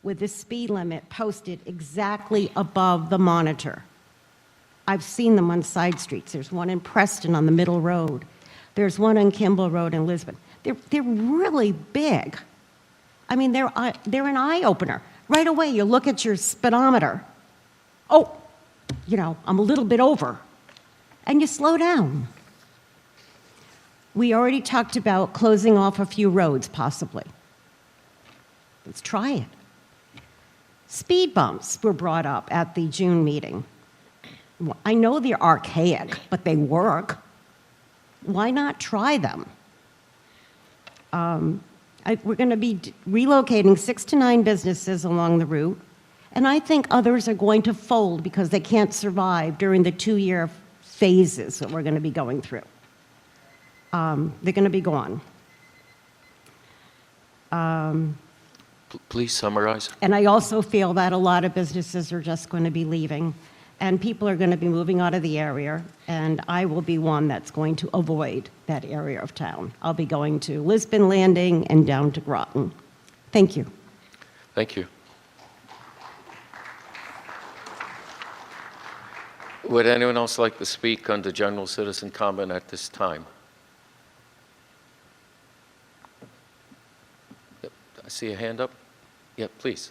with the speed limit posted exactly above the monitor. I've seen them on side streets. There's one in Preston on the Middle Road. There's one on Kimball Road in Lisbon. They're really big. I mean, they're an eye-opener. Right away, you look at your speedometer. Oh, you know, I'm a little bit over. And you slow down. We already talked about closing off a few roads, possibly. Let's try it. Speed bumps were brought up at the June meeting. I know they're archaic, but they work. Why not try them? We're going to be relocating 6 to 9 businesses along the route, and I think others are going to fold because they can't survive during the 2-year phases that we're going to be going through. They're going to be gone. Please summarize. And I also feel that a lot of businesses are just going to be leaving, and people are going to be moving out of the area, and I will be one that's going to avoid that area of town. I'll be going to Lisbon Landing and down to Groton. Thank you. Thank you. Would anyone else like to speak under general citizen comment at this time? Yep, I see a hand up. Yeah, please.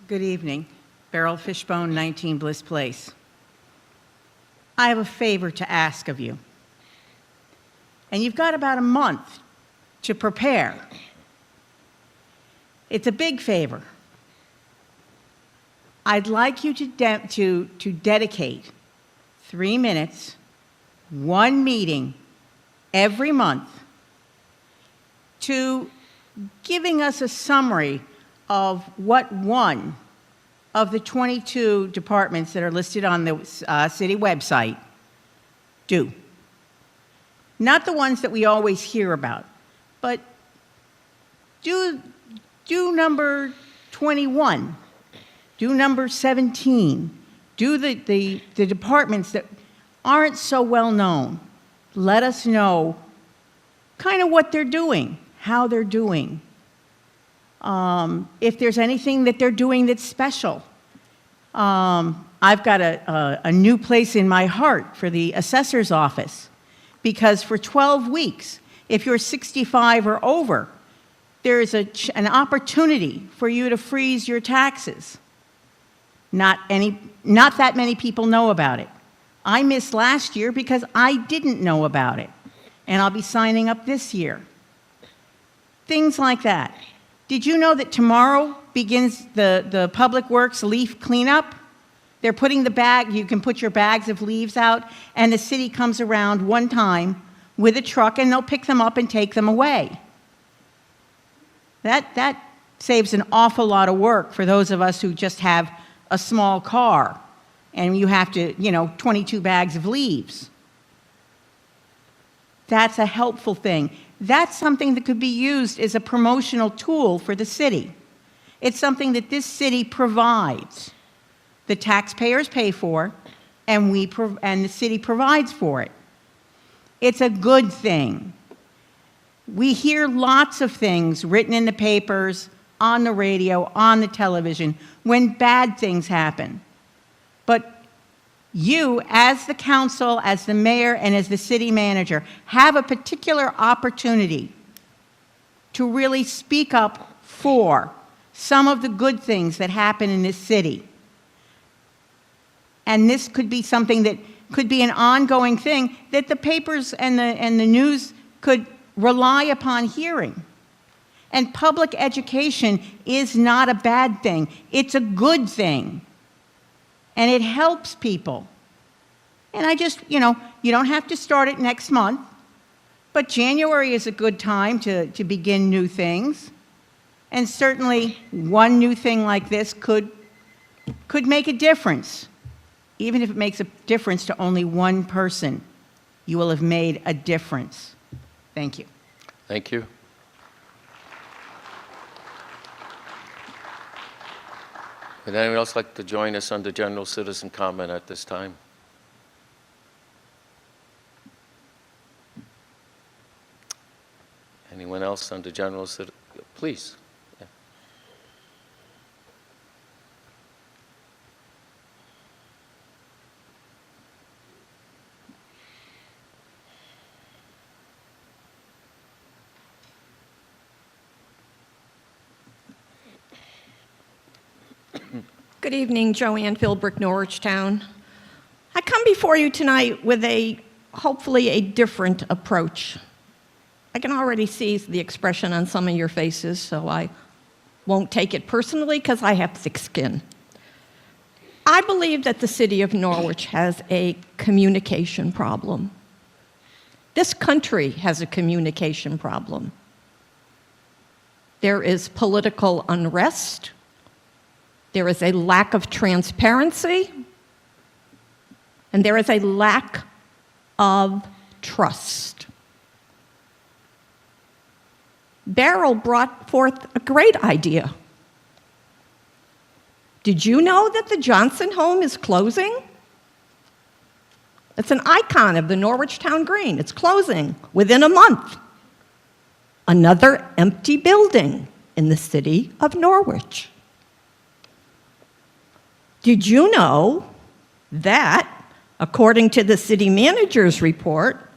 Good evening. Beryl Fishbone, 19 Bliss Place. I have a favor to ask of you. And you've got about a month to prepare. It's a big favor. I'd like you to dedicate 3 minutes, 1 meeting every month to giving us a summary of what one of the 22 departments that are listed on the city website do. Not the ones that we always hear about, but do number 21, do number 17, do the departments that aren't so well known. Let us know kind of what they're doing, how they're doing. If there's anything that they're doing that's special. I've got a new place in my heart for the assessor's office, because for 12 weeks, if you're 65 or over, there is an opportunity for you to freeze your taxes. Not that many people know about it. I missed last year because I didn't know about it, and I'll be signing up this year. Things like that. Did you know that tomorrow begins the Public Works leaf cleanup? They're putting you can put your bags of leaves out, and the city comes around one time with a truck, and they'll pick them up and take them away. That saves an awful lot of work for those of us who just have a small car, and you have to, 22 bags of leaves. That's a helpful thing. That's something that could be used as a promotional tool for the city. It's something that this city provides. The taxpayers pay for, and the city provides for it. It's a good thing. We hear lots of things written in the papers, on the radio, on the television, when bad things happen. But you, as the council, as the mayor, and as the city manager, have a particular opportunity to really speak up for some of the good things that happen in this city. And this could be something that could be an ongoing thing that the papers and the news could rely upon hearing. And public education is not a bad thing. It's a good thing. And it helps people. And I just, you don't have to start it next month, but January is a good time to begin new things. And certainly one new thing like this could make a difference. Even if it makes a difference to only one person, you will have made a difference. Thank you. Thank you. Would anyone else like to join us under general citizen comment at this time? Anyone else under general citizen? Please. Yeah. Good evening, Joanne Philbrick, Norwich Town. I come before you tonight with hopefully a different approach. I can already see the expression on some of your faces, so I won't take it personally because I have thick skin. I believe that the city of Norwich has a communication problem. This country has a communication problem. There is political unrest. There is a lack of transparency, and there is a lack of trust. Beryl brought forth a great idea. Did you know that the Johnson home is closing? It's an icon of the Norwich Town Green. It's closing within a month. Another empty building in the city of Norwich. Did you know that, according to the city manager's report,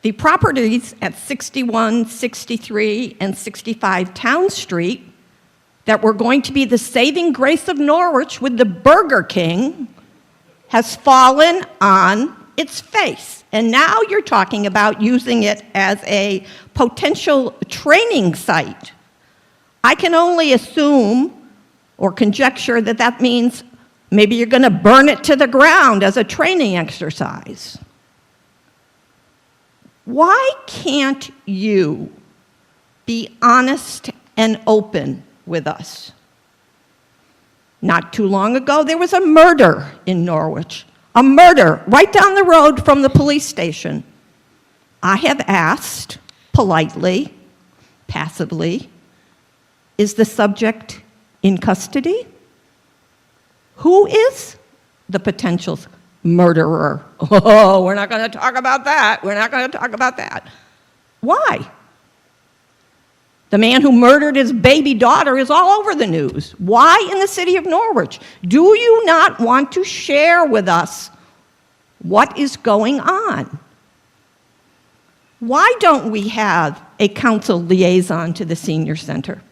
the properties at 61, 63, and 65 Town Street that were going to be the saving grace of Norwich with the Burger King has fallen on its face? And now you're talking about using it as a potential training site. I can only assume or conjecture that that means maybe you're going to burn it to the ground as a training exercise. Why can't you be honest and open with us? Not too long ago, there was a murder in Norwich. A murder right down the road from the police station. I have asked politely, passively, is the subject in custody? Who is the potential murderer? Oh, we're not going to talk about that. We're not going to talk about that. Why? The man who murdered his baby daughter is all over the news. Why in the city of Norwich? Do you not want to share with us what is going on? Why don't we have a council liaison to the senior center?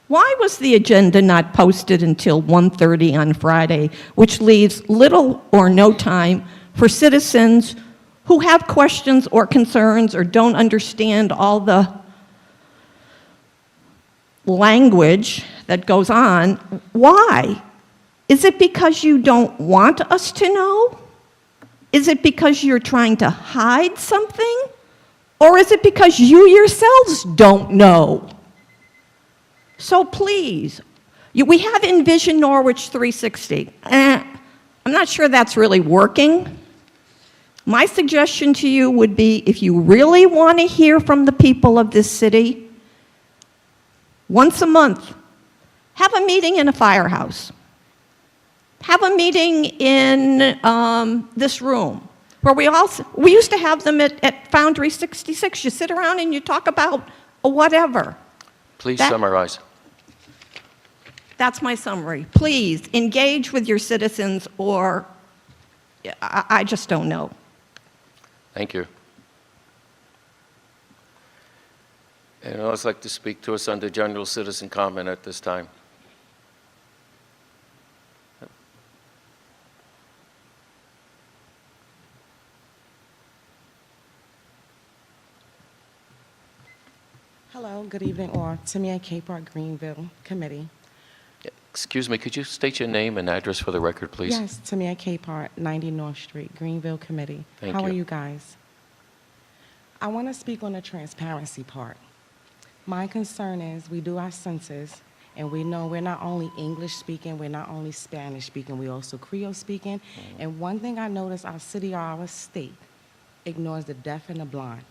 Why was the agenda not posted until 1:30 on Friday, which leaves little or no time for citizens who have questions or concerns or don't understand all the language that goes on? Why? Is it because you don't want us to know? Is it because you're trying to hide something? Or is it because you yourselves don't know? So please, we have Envision Norwich 360. I'm not sure that's really working. My suggestion to you would be, if you really want to hear from the people of this city, once a month, have a meeting in a firehouse. Have a meeting in this room, where we used to have them at Foundry 66. You sit around and you talk about whatever. Please summarize. That's my summary. Please engage with your citizens, or I just don't know. Thank you. Anyone else like to speak to us under general citizen comment at this time? Hello, good evening, or Tamia Capehart, Greenville Committee. Excuse me, could you state your name and address for the record, please? Yes, Tamia Capehart, 90 North Street, Greenville Committee. Thank How you. are you guys? I want to speak on the transparency part. My concern is we do our census, and we know we're not only English speaking, we're not only Spanish speaking, we're also Creole speaking. And one thing I noticed, our city or our state ignores the deaf and the blind.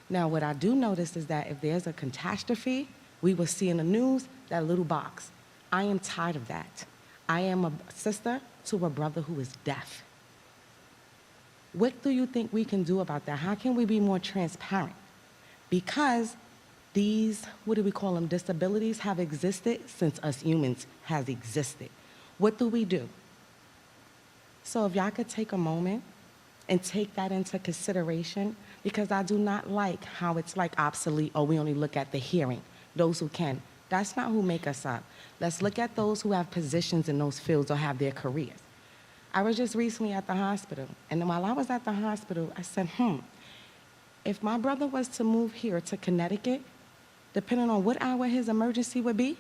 Now, what I do notice is that if there's a catastrophe, we will see in the news that little box. I am tired of that. I am a sister to a brother who is deaf. What do you think we can do about that? How can we be more transparent? Because these, what do we call them, disabilities have existed since us humans has existed. What do? So if y'all could take a moment and take that into consideration, because I do not like how it's like obsolete, or we only look at the hearing, those who can. That's not who make us up. Let's look at those who have positions in those fields or have their careers. I was just recently at the hospital, and while I was at the hospital, I said, if my brother was to move here to Connecticut, depending on what hour his emergency would be,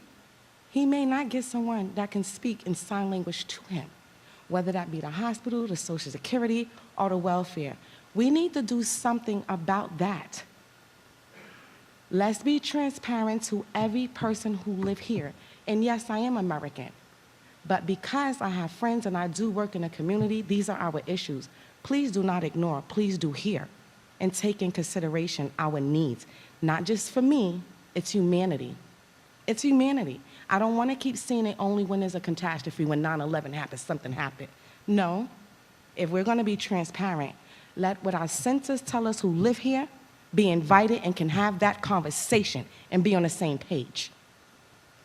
he may not get someone that can speak in sign language to him, whether that be the hospital, the Social Security, or the welfare. We need to do something about that. Let's be transparent to every person who live here. And yes, I am American, but because I have friends and I do work in the community, these are our issues. Please do not ignore, please do hear and take in consideration our needs. Not just for me, it's humanity. It's humanity. I don't want to keep seeing it only when there's a catastrophe, when 9/11 happened, something happened. No, if we're going to be transparent, let what our senses tell us who live here be invited and can have that conversation and be on the same page.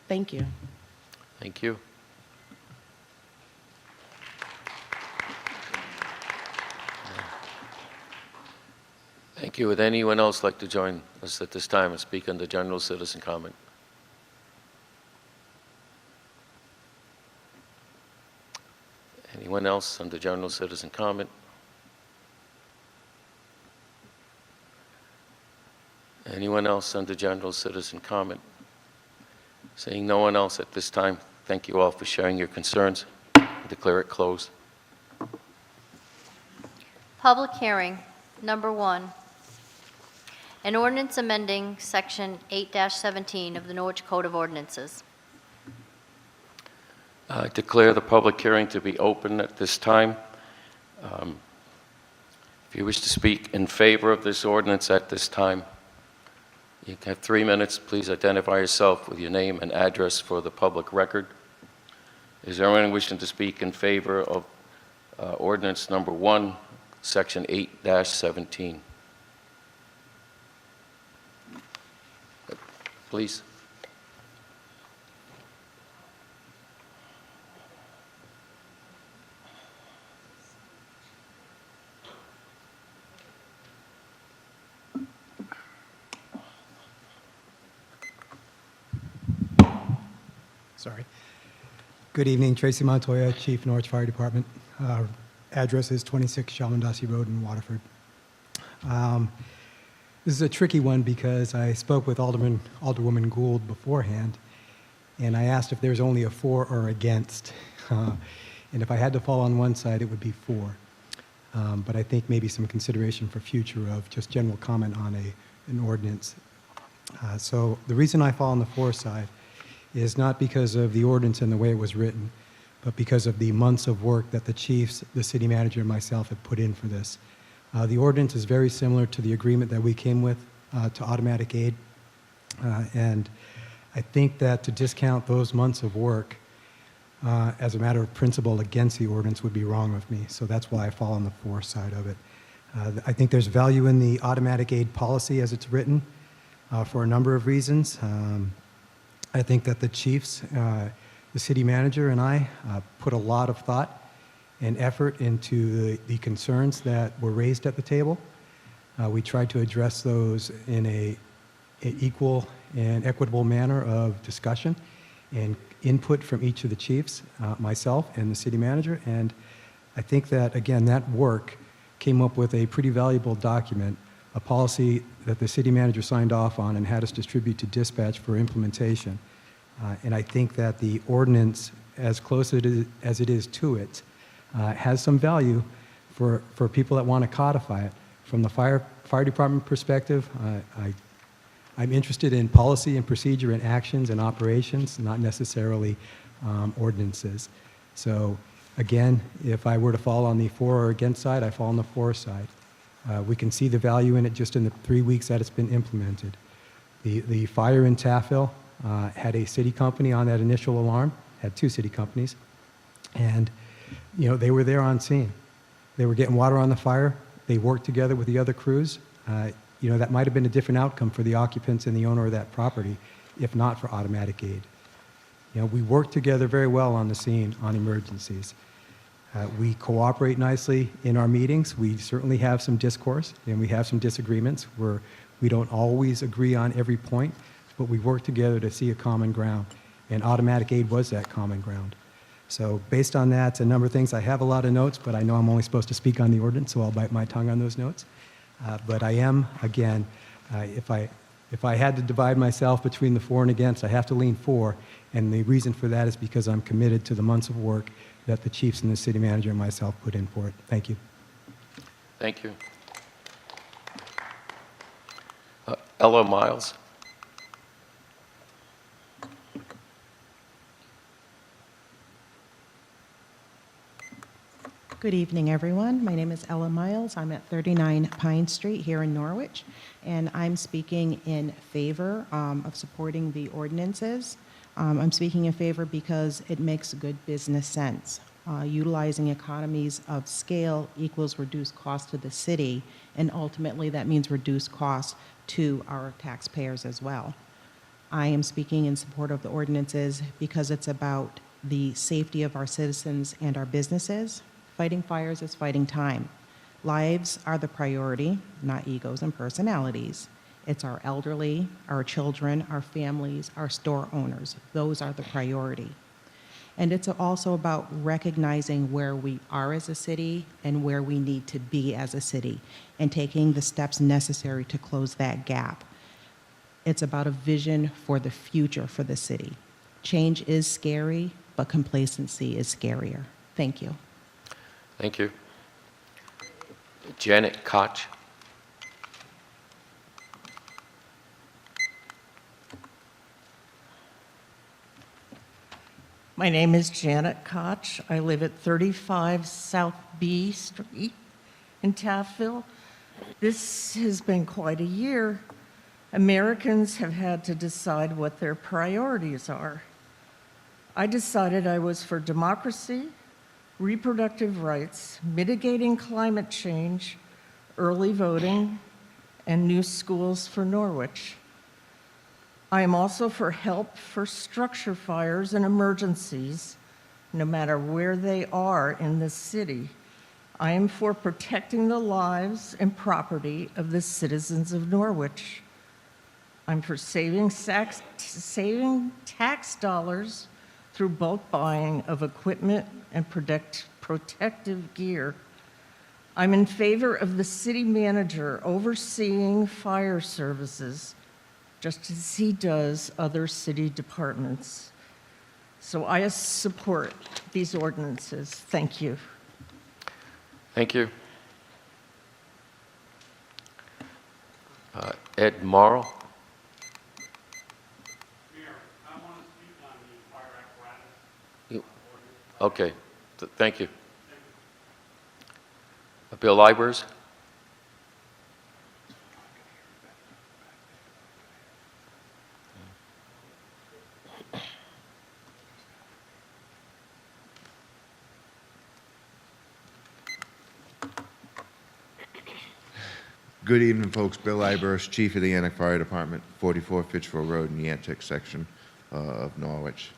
Thank you. Thank you. Thank you. Would anyone else like to join us at this time and speak on the general citizen comment? Anyone else on the general citizen comment? Anyone else on the general citizen comment? Seeing no one else at this time, thank you all for sharing your concerns. Declare it closed. Public hearing, number 1. An ordinance amending Section 8-17 of the Norwich Code of Ordinances. I declare the public hearing to be open at this time. If you wish to speak in favor of this ordinance at this time, you have 3 minutes. Please identify yourself with your name and address for the public record. Is there anyone wishing to speak in favor of ordinance number 1, Section 8-17? Please. Sorry. Good evening, Tracy Montoya, Chief, Norwich Fire Department. Address is 26 Shalmondassi Road in Waterford. This is a tricky one because I spoke with Alderwoman Gould beforehand, and I asked if there's only a for or against. And if I had to fall on one side, it would be for. But I think maybe some consideration for future of just general comment on an ordinance. So the reason I fall on the for side is not because of the ordinance and the way it was written, but because of the months of work that the chiefs, the city manager, and myself have put in for this. The ordinance is very similar to the agreement that we came with to automatic aid. And I think that to discount those months of work as a matter of principle against the ordinance would be wrong of me. So that's why I fall on the for side of it. I think there's value in the automatic aid policy as it's written for a number of reasons. I think that the chiefs, the city manager, and I put a lot of thought and effort into the concerns that were raised at the table. We tried to address those in an equal and equitable manner of discussion and input from each of the chiefs, myself and the city manager. And I think that, again, that work came up with a pretty valuable document, a policy that the city manager signed off on and had us distribute to dispatch for implementation. And I think that the ordinance, as close as it is to it, has some value for people that want to codify it. From the fire department perspective, I'm interested in policy and procedure and actions and operations, not necessarily ordinances. So again, if I were to fall on the for or against side, I fall on the for side. We can see the value in it just in the 3 weeks that it's been implemented. The fire in Taffville had a city company on that initial alarm, had 2 city companies, and they were there on scene. They were getting water on the fire. They worked together with the other crews. That might have been a different outcome for the occupants and the owner of that property, if not for automatic aid. We work together very well on the scene on emergencies. We cooperate nicely in our meetings. We certainly have some discourse and we have some disagreements where we don't always agree on every point, but we work together to see a common ground. And automatic aid was that common ground. So based on that, a number of things, I have a lot of notes, but I know I'm only supposed to speak on the ordinance, so I'll bite my tongue on those notes. But I am, again, if I had to divide myself between the for and against, I have to lean for, and the reason for that is because I'm committed to the months of work that the chiefs and the city manager and myself put in for it. Thank you. Thank you. Ella Miles. Good evening, everyone. My name is Ella Miles. I'm at 39 Pine Street here in Norwich, and I'm speaking in favor of supporting the ordinances. I'm speaking in favor because it makes good business sense. Utilizing economies of scale equals reduced cost to the city, and ultimately that means reduced cost to our taxpayers as well. I am speaking in support of the ordinances because it's about the safety of our citizens and our businesses. Fighting fires is fighting time. Lives are the priority, not egos and personalities. It's our elderly, our children, our families, our store owners. Those are the priority. And it's also about recognizing where we are as a city and where we need to be as a city and taking the steps necessary to close that gap. It's about a vision for the future for the city. Change is scary, but complacency is scarier. Thank you. Thank you. Janet Koch. My name is Janet Koch. I live at 35 South B Street in Taffville. This has been quite a year. Americans have had to decide what their priorities are. I decided I was for democracy, reproductive rights, mitigating climate change, early voting, and new schools for Norwich. I am also for help for structure fires and emergencies, no matter where they are in the city. I am for protecting the lives and property of the citizens of Norwich. I'm for saving tax dollars through bulk buying of equipment and protective gear. I'm in favor of the city manager overseeing fire services, just as he does other city departments. So I support these ordinances. Thank you. Thank you. Ed Morrow. Okay, thank you. Bill Libers. Good evening, folks. Bill Ibers, Chief of the Antic Fire Department, 44 Fitchville Road in the Antic section of Norwich.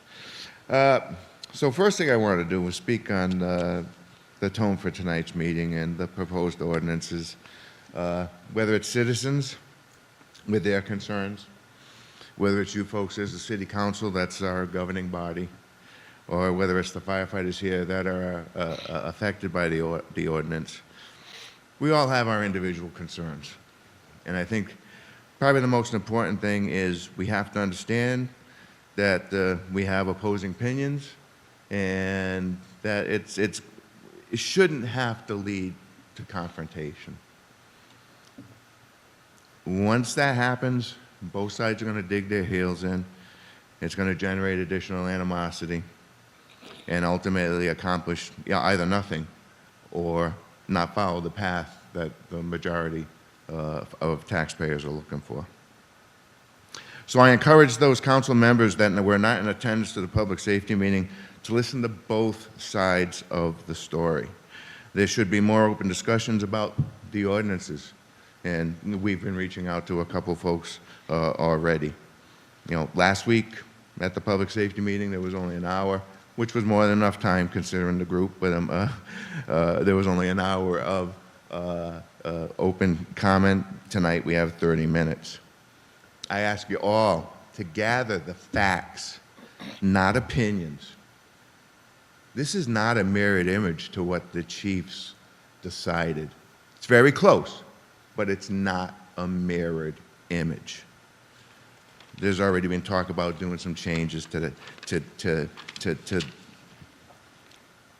So first thing I wanted to do was speak on the tone for tonight's meeting and the proposed ordinances, whether it's citizens with their concerns, whether it's you folks as the city council, that's our governing body, or whether it's the firefighters here that are affected by the ordinance. We all have our individual concerns. And I think probably the most important thing is we have to understand that we have opposing opinions and that it shouldn't have to lead to confrontation. Once that happens, both sides are going to dig their heels in. It's going to generate additional animosity and ultimately accomplish either nothing or not follow the path that the majority of taxpayers are looking for. So I encourage those council members that were not in attendance to the public safety meeting to listen to both sides of the story. There should be more open discussions about the ordinances, and we've been reaching out to a couple folks already. You know, last week at the public safety meeting, there was only an hour, which was more than enough time considering the group, but there was only an hour of open comment. Tonight we have 30 minutes. I ask you all to gather the facts, not opinions. This is not a mirrored image to what the chiefs decided. It's very close, but it's not a mirrored image. There's already been talk about doing some changes to the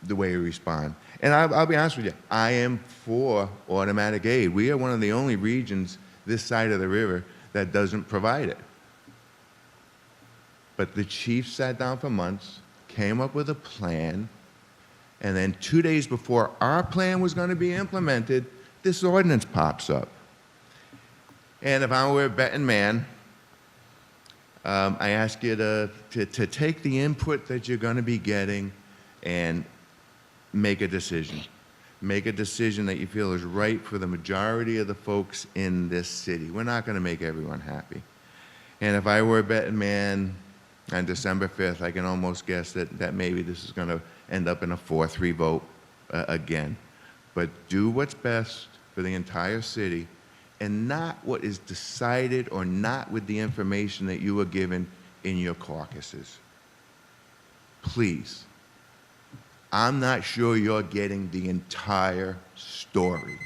way we respond. And I'll be honest with you, I am for automatic aid. We are one of the only regions this side of the river that doesn't provide it. But the chief sat down for months, came up with a plan, and then 2 days before our plan was going to be implemented, this ordinance pops up. And if I were a betting man, I ask you to take the input that you're going to be getting and make a decision. Make a decision that you feel is right for the majority of the folks in this city. We're not going to make everyone happy. And if I were a betting man on December 5th, I can almost guess that maybe this is going to end up in a 4-3 vote again. But do what's best for the entire city and not what is decided or not with the information that you were given in your caucuses. Please. I'm not sure you're getting the entire story.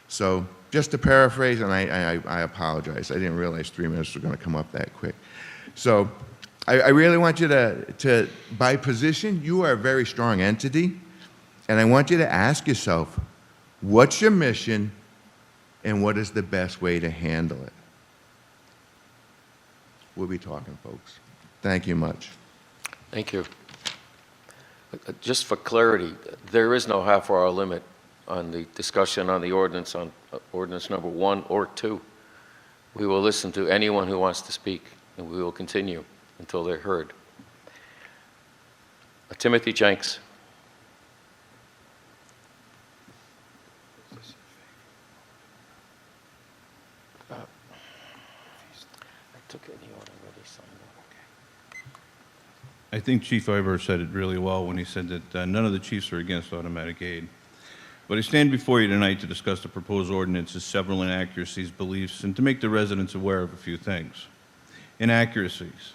So just to paraphrase, and I apologize, I didn't realize 3 minutes were going to come up that quick. So I really want you to, by position, you are a very strong entity, and I want you to ask yourself, what's your mission and what is the best way to handle it? We'll be talking, folks. Thank you much. Thank you. Just for clarity, there is no half-hour limit on the discussion on the ordinance, on ordinance number 1 or 2. We will listen to anyone who wants to speak, and we will continue until they're heard. Timothy Jenks. I took it in the order where they signed it. I think Chief Iber said it really well when he said that none of the chiefs are against automatic aid. But I stand before you tonight to discuss the proposed ordinance's several inaccuracies, beliefs, and to make the residents aware of a few things. Inaccuracies.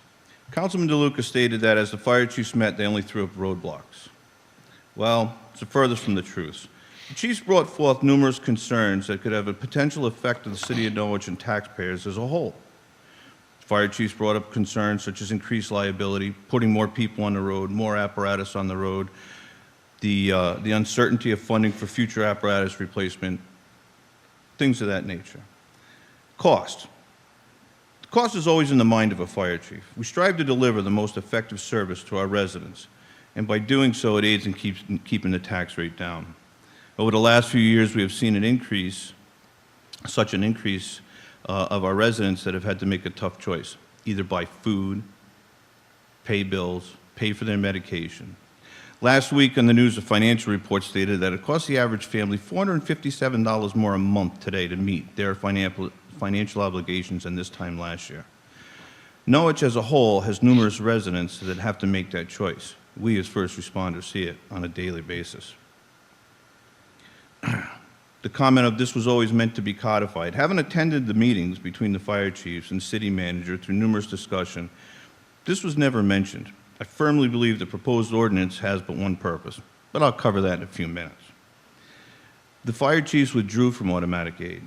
Councilman DeLuca stated that as the fire chiefs met, they only threw up roadblocks. Well, it's the furthest from the truth. The chiefs brought forth numerous concerns that could have a potential effect on the city of Norwich and taxpayers as a whole. Fire chiefs brought up concerns such as increased liability, putting more people on the road, more apparatus on the road, the uncertainty of funding for future apparatus replacement, things of that nature. Cost. The cost is always in the mind of a fire chief. We strive to deliver the most effective service to our residents, and by doing so, it aids in keeping the tax rate down. Over the last few years, we have seen an increase, such an increase of our residents that have had to make a tough choice, either buy food, pay bills, pay for their medication. Last week on the news, a financial report stated that it costs the average family $457 more a month today to meet their financial obligations than this time last year. Norwich as a whole has numerous residents that have to make that choice. We as first responders see it on a daily basis. The comment of this was always meant to be codified. Having attended the meetings between the fire chiefs and city manager through numerous discussion, this was never mentioned. I firmly believe the proposed ordinance has but one purpose, but I'll cover that in a few minutes. The fire chiefs withdrew from automatic aid.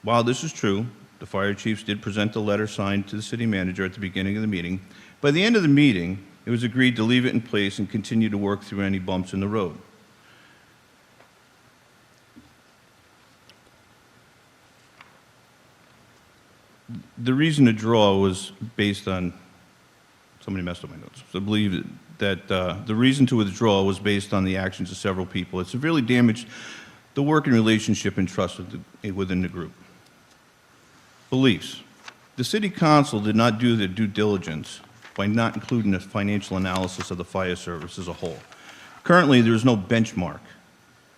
While this is true, the fire chiefs did present a letter signed to the city manager at the beginning of the meeting. By the end of the meeting, it was agreed to leave it in place and continue to work through any bumps in the road. The reason to draw was based on, somebody messed up my notes. So I believe that the reason to withdraw was based on the actions of several people. It severely damaged the working relationship and trust within the group. Beliefs. The City Council did not do their due diligence by not including a financial analysis of the fire service as a whole. Currently, there is no benchmark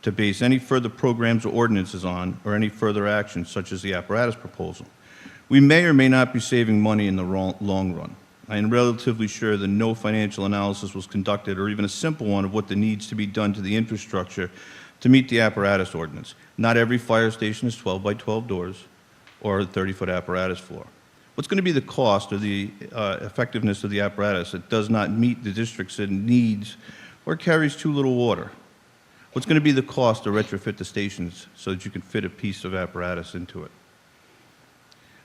to base any further programs or ordinances on, or any further actions such as the apparatus proposal. We may or may not be saving money in the long run. I am relatively sure that no financial analysis was conducted, or even a simple one, of what needs to be done to the infrastructure to meet the apparatus ordinance. Not every fire station is 12 by 12 doors or a 30-foot apparatus floor. What's going to be the cost or the effectiveness of the apparatus that does not meet the district's needs or carries too little water? What's going to be the cost to retrofit the stations so that you can fit a piece of apparatus into it?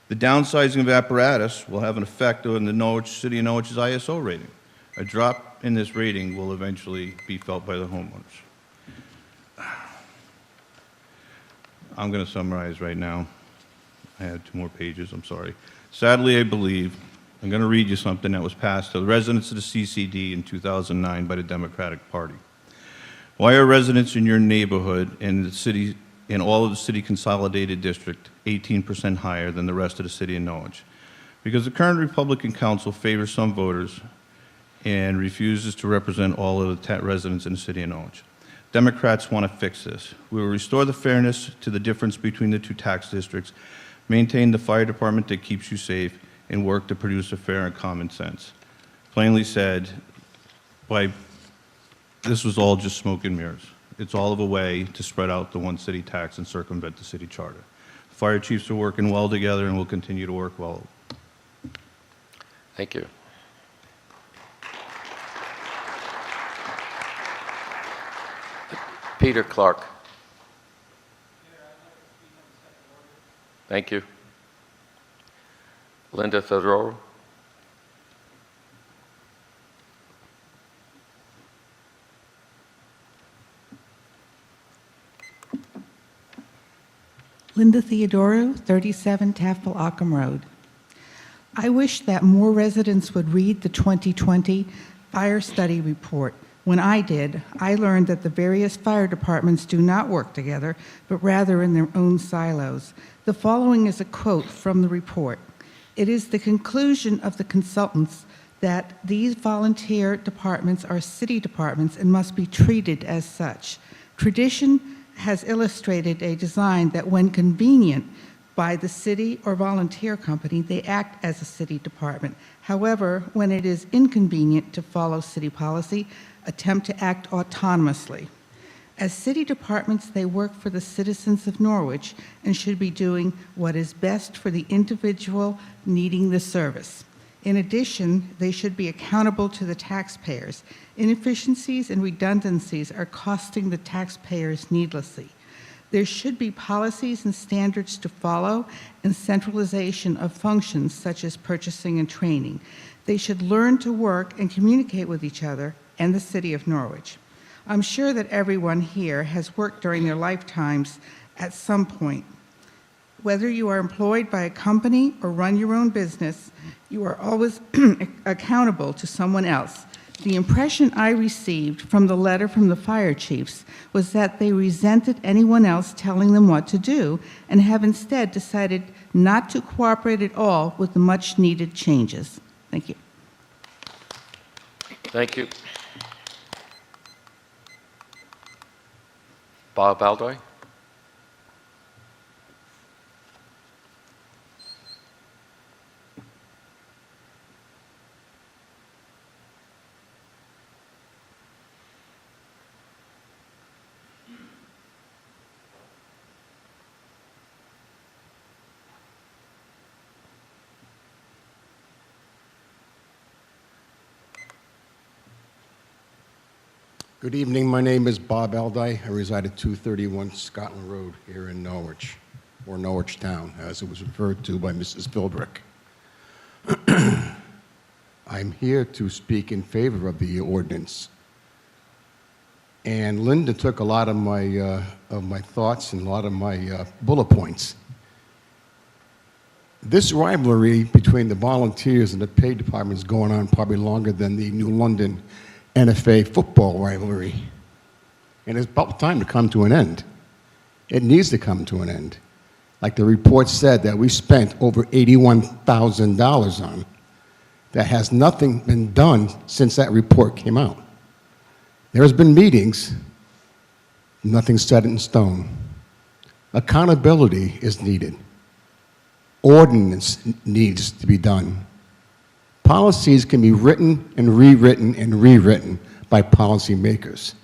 The downsizing of apparatus will have an effect on the City of Norwich's ISO rating. A drop in this rating will eventually be felt by the homeowners. I'm going to summarize right now. I had 2 more pages, I'm sorry. Sadly, I believe, I'm going to read you something that was passed to the residents of the CCD in 2009 by the Democratic Party. Why are residents in your neighborhood and the city, in all of the city consolidated district, 18% higher than the rest of the city of Norwich? Because the current Republican council favors some voters and refuses to represent all of the residents in the city of Norwich. Democrats want to fix this. We will restore the fairness to the difference between the 2 tax districts, maintain the fire department that keeps you safe, and work to produce a fair and common sense. Plainly said, this was all just smoke and mirrors. It's all of a way to spread out the one city tax and circumvent the city charter. Fire chiefs are working well together and will continue to work well. Thank you. Peter Clark. Thank you. Linda Theodoro. Linda Theodoro, 37 Tafel Ockham Road. I wish that more residents would read the 2020 Fire Study Report. When I did, I learned that the various fire departments do not work together, but rather in their own silos. The following is a quote from the report. It is the conclusion of the consultants that these volunteer departments are city departments and must be treated as such. Tradition has illustrated a design that when convenient by the city or volunteer company, they act as a city department. However, when it is inconvenient to follow city policy, attempt to act autonomously. As city departments, they work for the citizens of Norwich and should be doing what is best for the individual needing the service. In addition, they should be accountable to the taxpayers. Inefficiencies and redundancies are costing the taxpayers needlessly. There should be policies and standards to follow and centralization of functions such as purchasing and training. They should learn to work and communicate with each other and the city of Norwich. I'm sure that everyone here has worked during their lifetimes at some point. Whether you are employed by a company or run your own business, you are always accountable to someone else. The impression I received from the letter from the fire chiefs was that they resented anyone else telling them what to do and have instead decided not to cooperate at all with the much needed changes. Thank you. Thank you. Bob Aldoy. Good evening. My name is Bob Alday. I reside at 231 Scotland Road here in Norwich, or Norwich Town, as it was referred to by Mrs. Philbrick. I'm here to speak in favor of the ordinance. And Linda took a lot of my thoughts and a lot of my bullet points. This rivalry between the volunteers and the paid department is going on probably longer than the New London NFA football rivalry. And it's about time to come to an end. It needs to come to an end. Like the report said that we spent over $81,000 on, that has nothing been done since that report came out. There's been meetings, nothing set in stone. Accountability is needed. Ordinance needs to be done. Policies can be written and rewritten by policymakers.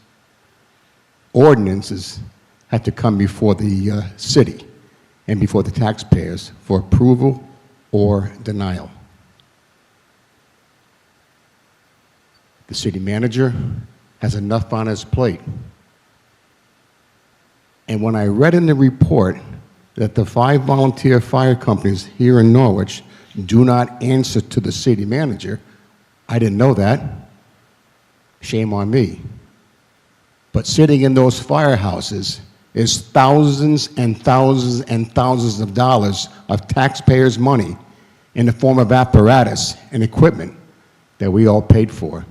Ordinances have to come before the city and before the taxpayers for approval or denial. The city manager has enough on his plate. And when I read in the report that the 5 volunteer fire companies here in Norwich do not answer to the city manager, I didn't know that. Shame on me. But sitting in those firehouses is thousands and thousands and thousands of dollars of taxpayers' money in the form of apparatus and equipment that we all paid for.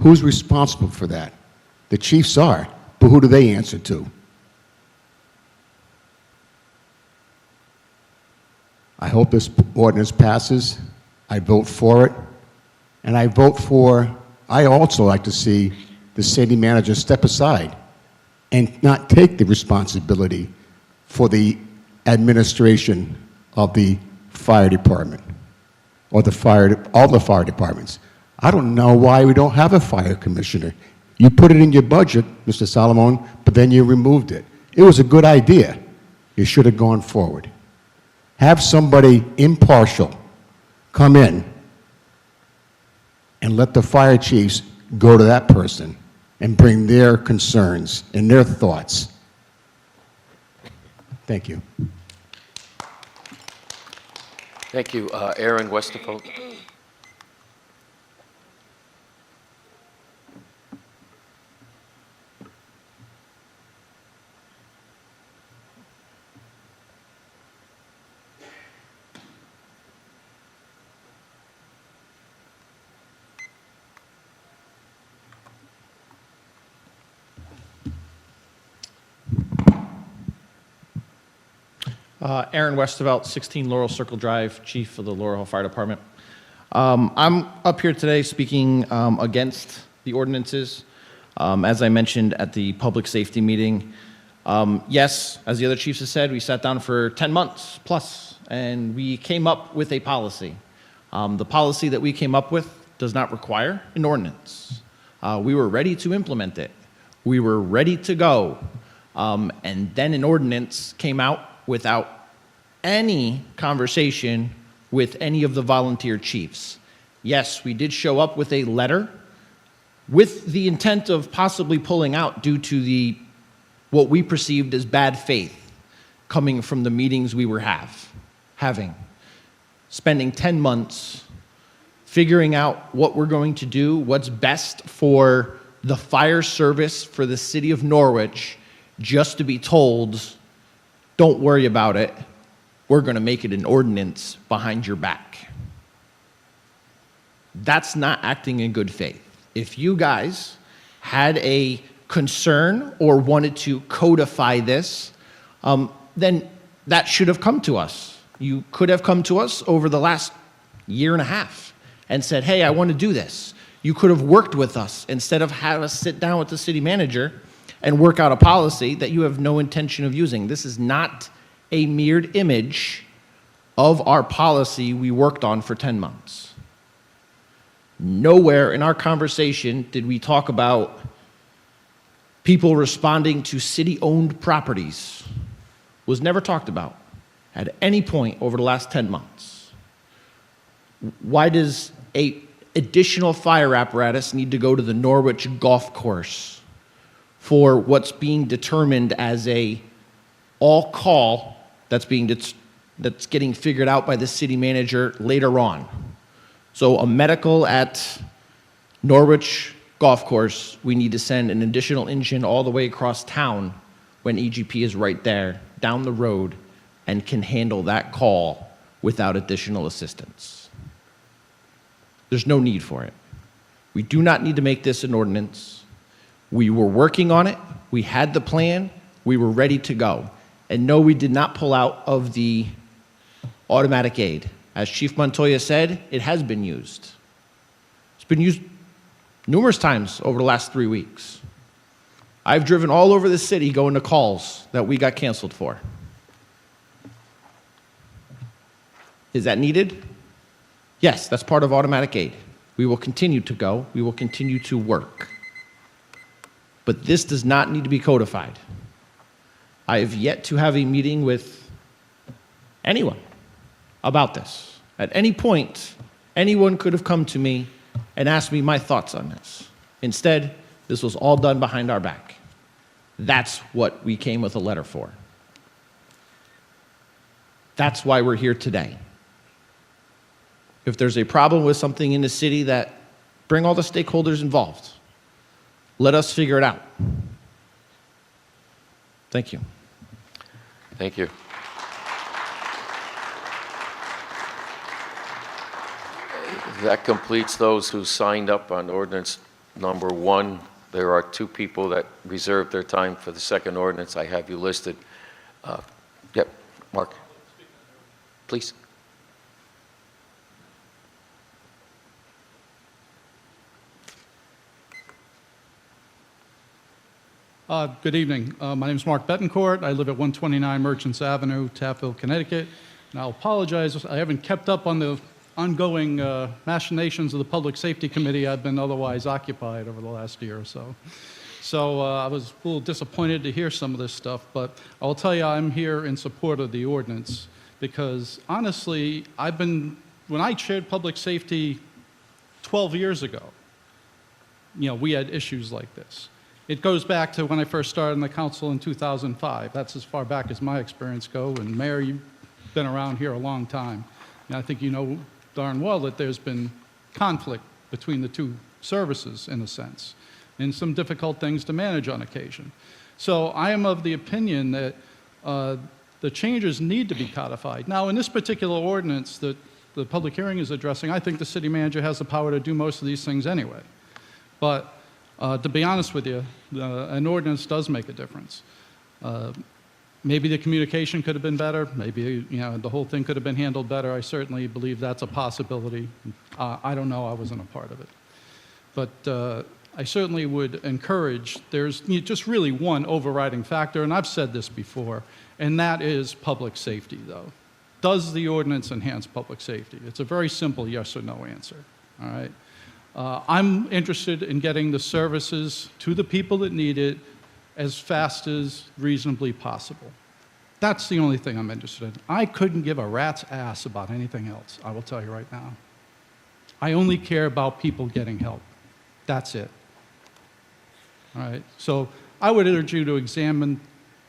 Who's responsible for that? The chiefs are, but who do they answer to? I hope this ordinance passes. I vote for it. And I also like to see the city manager step aside and not take the responsibility for the administration of the fire department or all the fire departments. I don't know why we don't have a fire commissioner. You put it in your budget, Mr. Solomon, but then you removed it. It was a good idea. You should have gone forward. Have somebody impartial come in and let the fire chiefs go to that person and bring their concerns and their thoughts. Thank you. Thank you. Aaron Westerfeld. Aaron Westervelt, 16 Laurel Circle Drive, Chief of the Laurel Hill Fire Department. I'm up here today speaking against the ordinances. As I mentioned at the public safety meeting, yes, as the other chiefs have said, we sat down for 10 months plus, and we came up with a policy. The policy that we came up with does not require an ordinance. We were ready to implement it. We were ready to go. And then an ordinance came out without any conversation with any of the volunteer chiefs. Yes, we did show up with a letter with the intent of possibly pulling out due to what we perceived as bad faith coming from the meetings we were having. Spending 10 months figuring out what we're going to do, what's best for the fire service for the city of Norwich, just to be told, don't worry about it, we're going to make it an ordinance behind your back. That's not acting in good faith. If you guys had a concern or wanted to codify this, then that should have come to us. You could have come to us over the last year and a half and said, hey, I want to do this. You could have worked with us instead of have us sit down with the city manager and work out a policy that you have no intention of using. This is not a mirrored image of our policy we worked on for 10 months. Nowhere in our conversation did we talk about people responding to city-owned properties. Was never talked about at any point over the last 10 months. Why does an additional fire apparatus need to go to the Norwich golf course for what's being determined as a all-call that's getting figured out by the city manager later on? So a medical at Norwich golf course, we need to send an additional engine all the way across town when EGP is right there, down the road, and can handle that call without additional assistance. There's no need for it. We do not need to make this an ordinance. We were working on it. We had the plan. We were ready to go. And no, we did not pull out of the automatic aid. As Chief Montoya said, it has been used. It's been used numerous times over the last 3 weeks. I've driven all over the city going to calls that we got canceled for. Is that needed? Yes, that's part of automatic aid. We will continue to go. We will continue to work. But this does not need to be codified. I have yet to have a meeting with anyone about this. At any point, anyone could have come to me and asked me my thoughts on this. Instead, this was all done behind our back. That's what we came with a letter for. That's why we're here today. If there's a problem with something in the city, that bring all the stakeholders involved. Let us figure it out. Thank you. Thank you. That completes those who signed up on ordinance number 1. There are 2 people that reserved their time for the second ordinance. I have you listed. Yep, Mark. Please. Good evening. My name is Mark Betancourt. I live at 129 Merchants Avenue, Taftville, Connecticut. And I'll apologize, I haven't kept up on the ongoing machinations of the Public Safety Committee. I've been otherwise occupied over the last year or so. So I was a little disappointed to hear some of this stuff, but I'll tell you I'm here in support of the ordinance because honestly, when I chaired public safety 12 years ago, we had issues like this. It goes back to when I first started in the council in 2005. That's as far back as my experience goes. And Mayor, you've been around here a long time. And I think you know darn well that there's been conflict between the 2 services in a sense, and some difficult things to manage on occasion. So I am of the opinion that the changes need to be codified. Now, in this particular ordinance that the public hearing is addressing, I think the city manager has the power to do most of these things anyway. But to be honest with you, an ordinance does make a difference. Maybe the communication could have been better. Maybe the whole thing could have been handled better. I certainly believe that's a possibility. I don't know. I wasn't a part of it. But I certainly would encourage, there's just really one overriding factor, and I've said this before, and that is public safety, though. Does the ordinance enhance public safety? It's a very simple yes or no answer, all right? I'm interested in getting the services to the people that need it as fast as reasonably possible. That's the only thing I'm interested in. I couldn't give a rat's ass about anything else, I will tell you right now. I only care about people getting help. That's it. All right? So I would urge you to examine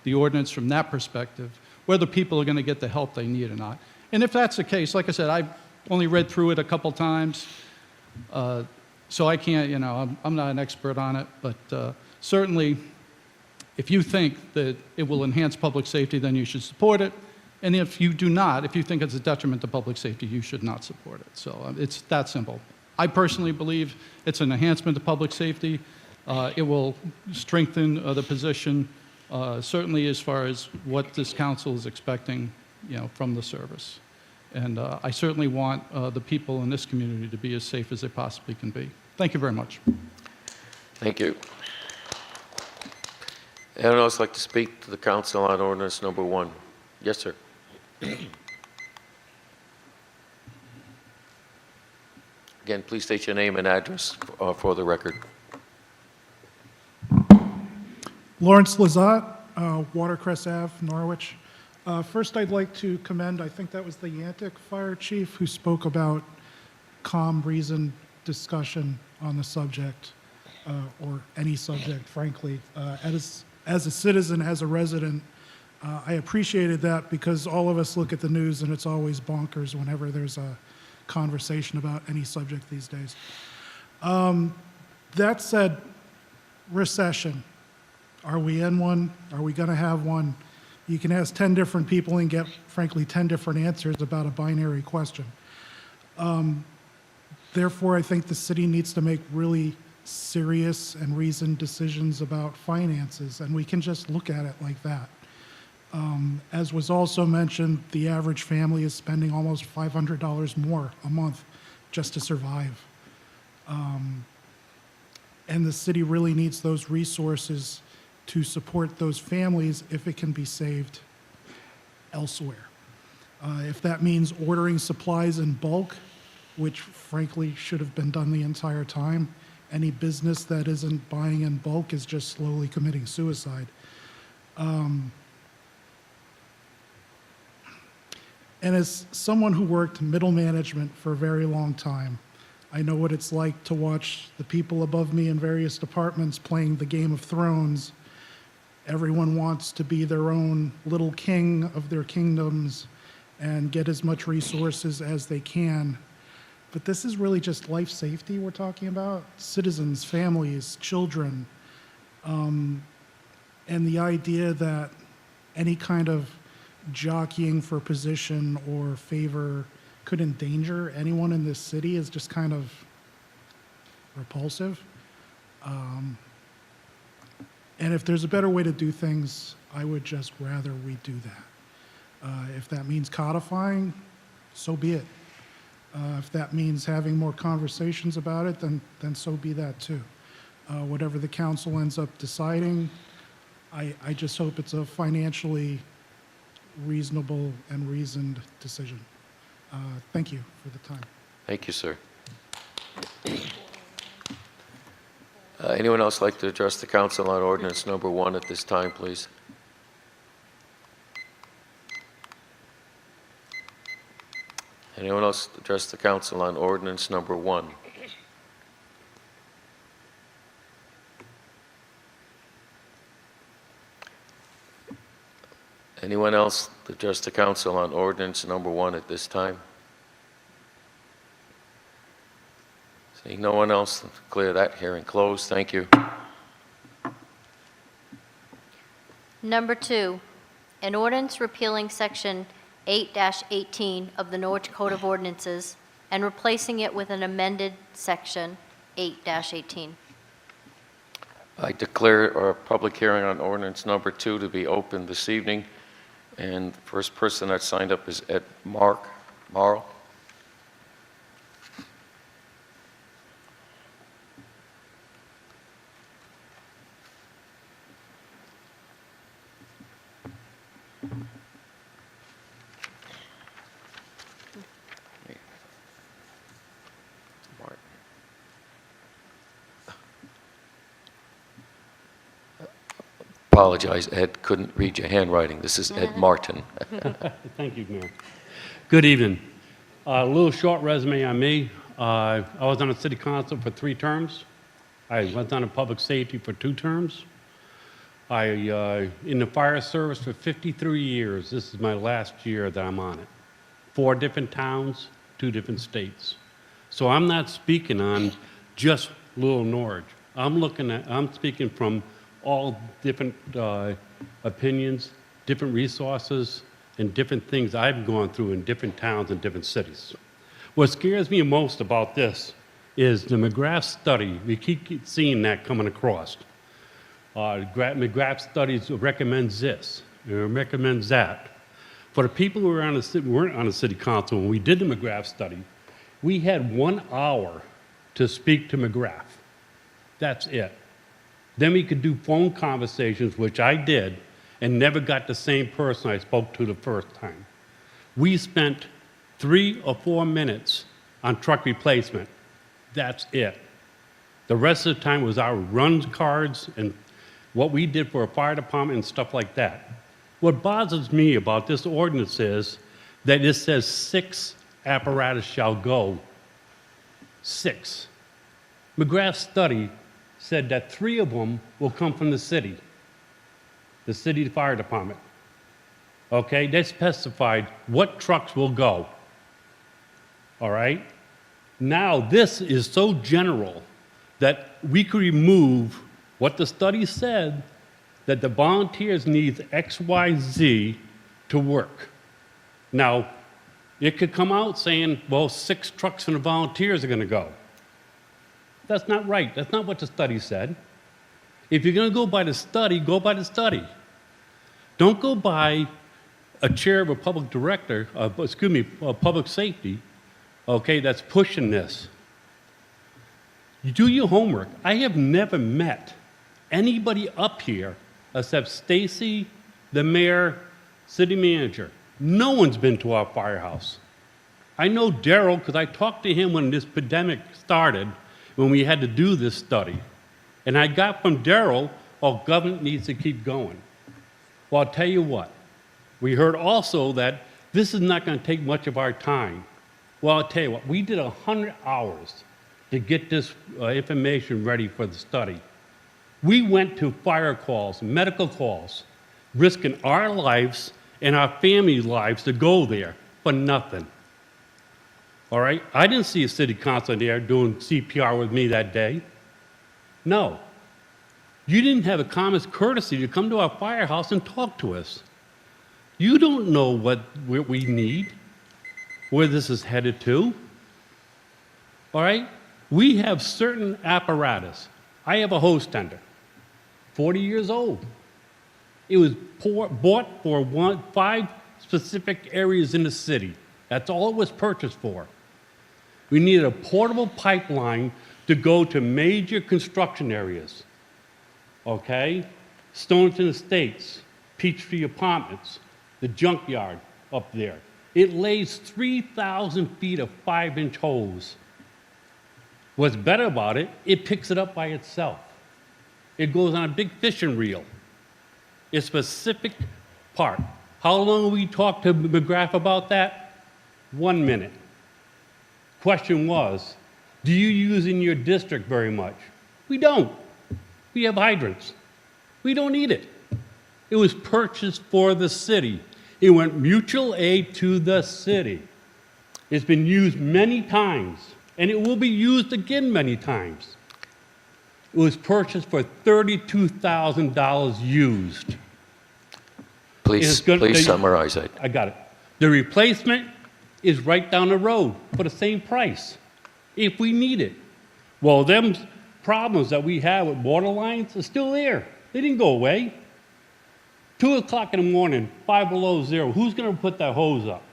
the ordinance from that perspective, whether people are going to get the help they need or not. And if that's the case, like I said, I've only read through it a couple times. So I can't, I'm not an expert on it, but certainly if you think that it will enhance public safety, then you should support it. And if you do not, if you think it's a detriment to public safety, you should not support it. So it's that simple. I personally believe it's an enhancement to public safety. It will strengthen the position, certainly as far as what this council is expecting, from the service. And I certainly want the people in this community to be as safe as they possibly can be. Thank you very much. Thank you. Anyone else like to speak to the council on ordinance number 1? Yes, sir. Again, please state your name and address for the record. Lawrence Lazat, Watercress Ave, Norwich. First, I'd like to commend, I think that was the Yantic Fire Chief who spoke about calm, reasoned discussion on the subject, or any subject, frankly. As a citizen, as a resident, I appreciated that because all of us look at the news and it's always bonkers whenever there's a conversation about any subject these days. That said, recession. Are we in one? Are we going to have one? You can ask 10 different people and get, frankly, 10 different answers about a binary question. Therefore, I think the city needs to make really serious and reasoned decisions about finances, and we can just look at it like that. As was also mentioned, the average family is spending almost $500 more a month just to survive. And the city really needs those resources to support those families if it can be saved elsewhere. If that means ordering supplies in bulk, which frankly should have been done the entire time, any business that isn't buying in bulk is just slowly committing suicide. And as someone who worked middle management for a very long time, I know what it's like to watch the people above me in various departments playing the Game of Thrones. Everyone wants to be their own little king of their kingdoms and get as much resources as they can. But this is really just life safety we're talking about, citizens, families, children. And the idea that any kind of jockeying for position or favor could endanger anyone in this city is just kind of repulsive. And if there's a better way to do things, I would just rather we do that. If that means codifying, so be it. If that means having more conversations about it, then so be that too. Whatever the council ends up deciding, I just hope it's a financially reasonable and reasoned decision. Thank you for the time. Thank you, sir. Anyone else like to address the council on ordinance number 1 at this time, please? Anyone else address the council on ordinance number 1? Anyone else address the council on ordinance number 1 at this time? Seeing no one else, declare that hearing closed. Thank you. Number 2, an ordinance repealing Section 8-18 of the Norwich Code of Ordinances and replacing it with an amended Section 8-18. I declare our public hearing on ordinance number 2 to be open this evening. And the first person that signed up is Ed Morrow. Apologize, Ed, couldn't read your handwriting. This is Ed Martin. Thank you, Mayor. Good evening. A little short resume on me. I was on the city council for 3 terms. I went on to public safety for 2 terms. I in the fire service for 53 years. This is my last year that I'm on it. 4 different towns, 2 different states. So I'm not speaking on just Little Norwich. I'm speaking from all different opinions, different resources, and different things I've gone through in different towns and different cities. What scares me most about this is the McGrath study. We keep seeing that coming across. McGrath studies recommends this, it recommends that. For the people who weren't on the city council, when we did the McGrath study, we had 1 hour to speak to McGrath. That's it. Then we could do phone conversations, which I did, and never got the same person I spoke to the first time. We spent 3 or 4 minutes on truck replacement. That's it. The rest of the time was our run cards and what we did for a fire department and stuff like that. What bothers me about this ordinance is that it says 6 apparatus shall go. 6. McGrath's study said that 3 of them will come from the city fire department. Okay, they specified what trucks will go. All right? Now, this is so general that we could remove what the study said, that the volunteers need X, Y, Z to work. Now, it could come out saying, well, 6 trucks from the volunteers are going to go. That's not right. That's not what the study said. If you're going to go by the study, go by the study. Don't go by a chair of a public director, public safety, okay, that's pushing this. You do your homework. I have never met anybody up here except Stacy, the mayor, city manager. No one's been to our firehouse. I know Daryl because I talked to him when this pandemic started, when we had to do this study. And I got from Daryl, oh, government needs to keep going. Well, I'll tell you what. We heard also that this is not going to take much of our time. Well, I'll tell you what. We did 100 hours to get this information ready for the study. We went to fire calls, medical calls, risking our lives and our family lives to go there for nothing. All right? I didn't see a city councilor there doing CPR with me that day. No. You didn't have a common courtesy to come to our firehouse and talk to us. You don't know what we need, where this is headed to. All right? We have certain apparatus. I have a hose tender, 40 years old. It was bought for 5 specific areas in the city. That's all it was purchased for. We needed a portable pipeline to go to major construction areas. Okay? Stonington Estates, Peachtree Apartments, the junkyard up there. It lays 3,000 feet of 5-inch hose. What's better about it, it picks it up by itself. It goes on a big fishing reel. A specific part. How long we talked to McGrath about that? 1 minute. Question was, do you use in your district very much? We don't. We have hydrants. We don't need it. It was purchased for the city. It went mutual aid to the city. It's been used many times, and it will be used again many times. It was purchased for $32,000 used. Please summarize it. I got it. The replacement is right down the road for the same price, if we need it. Well, them problems that we have with water lines are still there. They didn't go away. 2 o'clock in the morning, 5 below zero. Who's going to put that hose up?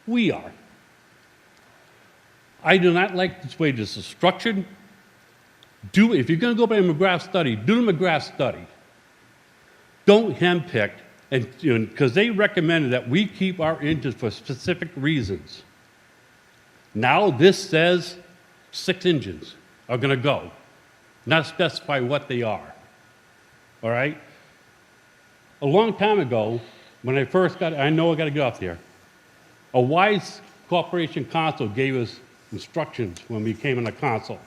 We are. I do not like this way this is structured. If you're going to go by a McGrath study, do the McGrath study. Don't handpick, because they recommended that we keep our engines for specific reasons. Now this says 6 engines are going to go, not specify what they are. All right? A long time ago, when I first I know I got to get off there, a wise corporation counsel gave us instructions when we came in the council.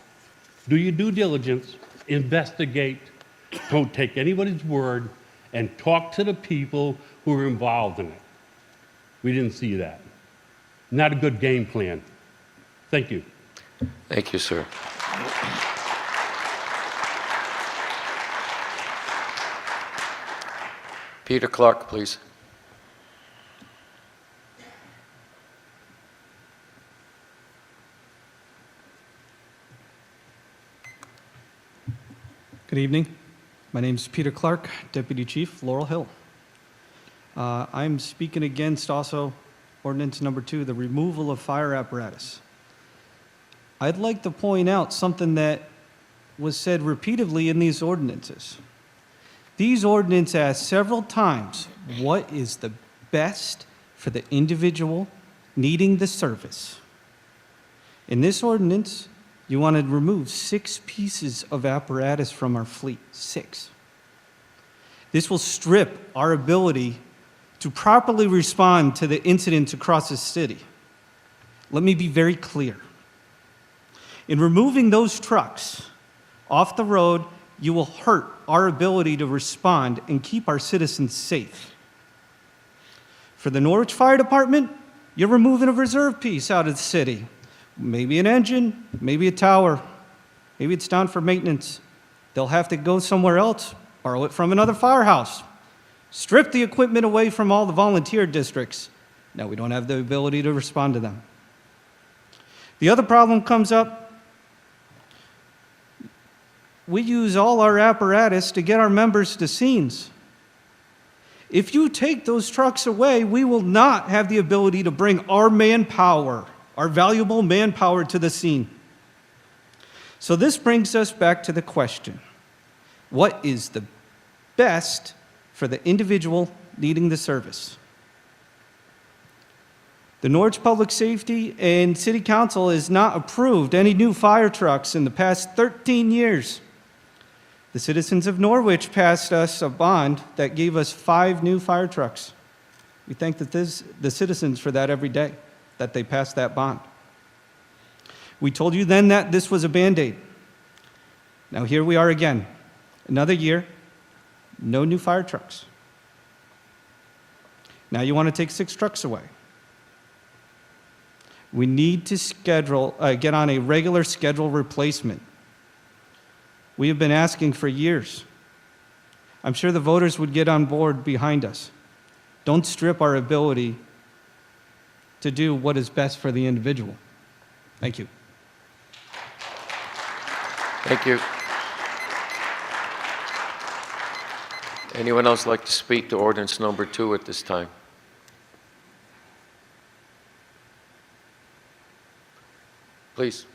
Do your due diligence, investigate, don't take anybody's word, and talk to the people who are involved in it. We didn't see that. Not a good game plan. Thank you. Thank you, sir. Peter Clark, please. Good evening. My name is Peter Clark, Deputy Chief, Laurel Hill. I'm speaking against also ordinance number 2, the removal of fire apparatus. I'd like to point out something that was said repeatedly in these ordinances. These ordinances ask several times, what is the best for the individual needing the service? In this ordinance, you want to remove 6 pieces of apparatus from our fleet, 6. This will strip our ability to properly respond to the incidents across the city. Let me be very clear. In removing those trucks off the road, you will hurt our ability to respond and keep our citizens safe. For the Norwich Fire Department, you're removing a reserve piece out of the city. Maybe an engine, maybe a tower, maybe it's down for maintenance. They'll have to go somewhere else, borrow it from another firehouse, strip the equipment away from all the volunteer districts. Now we don't have the ability to respond to them. The other problem comes up. We use all our apparatus to get our members to scenes. If you take those trucks away, we will not have the ability to bring our manpower, our valuable manpower, to the scene. So this brings us back to the question, what is the best for the individual needing the service? The Norwich Public Safety and City Council has not approved any new fire trucks in the past 13 years. The citizens of Norwich passed us a bond that gave us 5 new fire trucks. We thank the citizens for that every day, that they passed that bond. We told you then that this was a Band-Aid. Now here we are again, another year, no new fire trucks. Now you want to take 6 trucks away. We need to get on a regular schedule replacement. We have been asking for years. I'm sure the voters would get on board behind us. Don't strip our ability to do what is best for the individual. Thank you. Thank you. Anyone else like to speak to ordinance number 2 at this time? Please.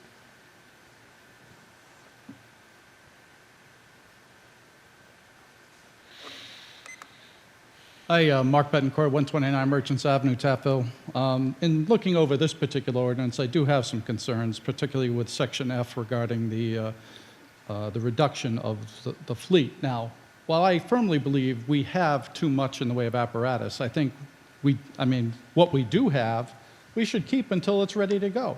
Hi, Mark Betancourt, 129 Merchants Avenue, Taphville. In looking over this particular ordinance, I do have some concerns, particularly with Section F regarding the reduction of the fleet. Now, while I firmly believe we have too much in the way of apparatus, I think what we do have, we should keep until it's ready to go.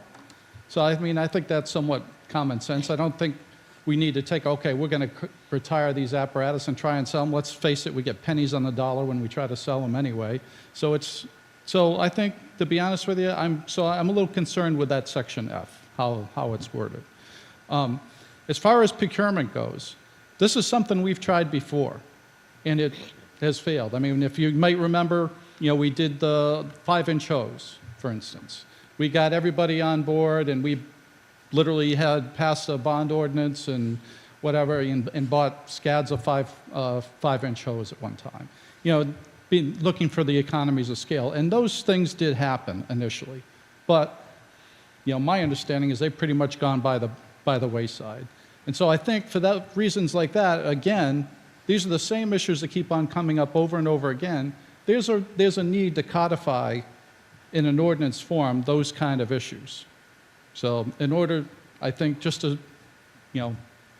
So, I think that's somewhat common sense. I don't think we need to take, okay, we're going to retire these apparatus and try and sell them. Let's face it, we get pennies on the dollar when we try to sell them anyway. So I think, to be honest with you, I'm a little concerned with that Section F, how it's worded. As far as procurement goes, this is something we've tried before, and it has failed. If you might remember, we did the 5-inch hose, for instance. We got everybody on board, and we literally had passed a bond ordinance and whatever, and bought scads of 5-inch hose at one time. Looking for the economies of scale. And those things did happen initially. But, my understanding is they've pretty much gone by the wayside. And so I think for reasons like that, again, these are the same issues that keep on coming up over and over again. There's a need to codify in an ordinance form those kind of issues. So in order, I think, just to,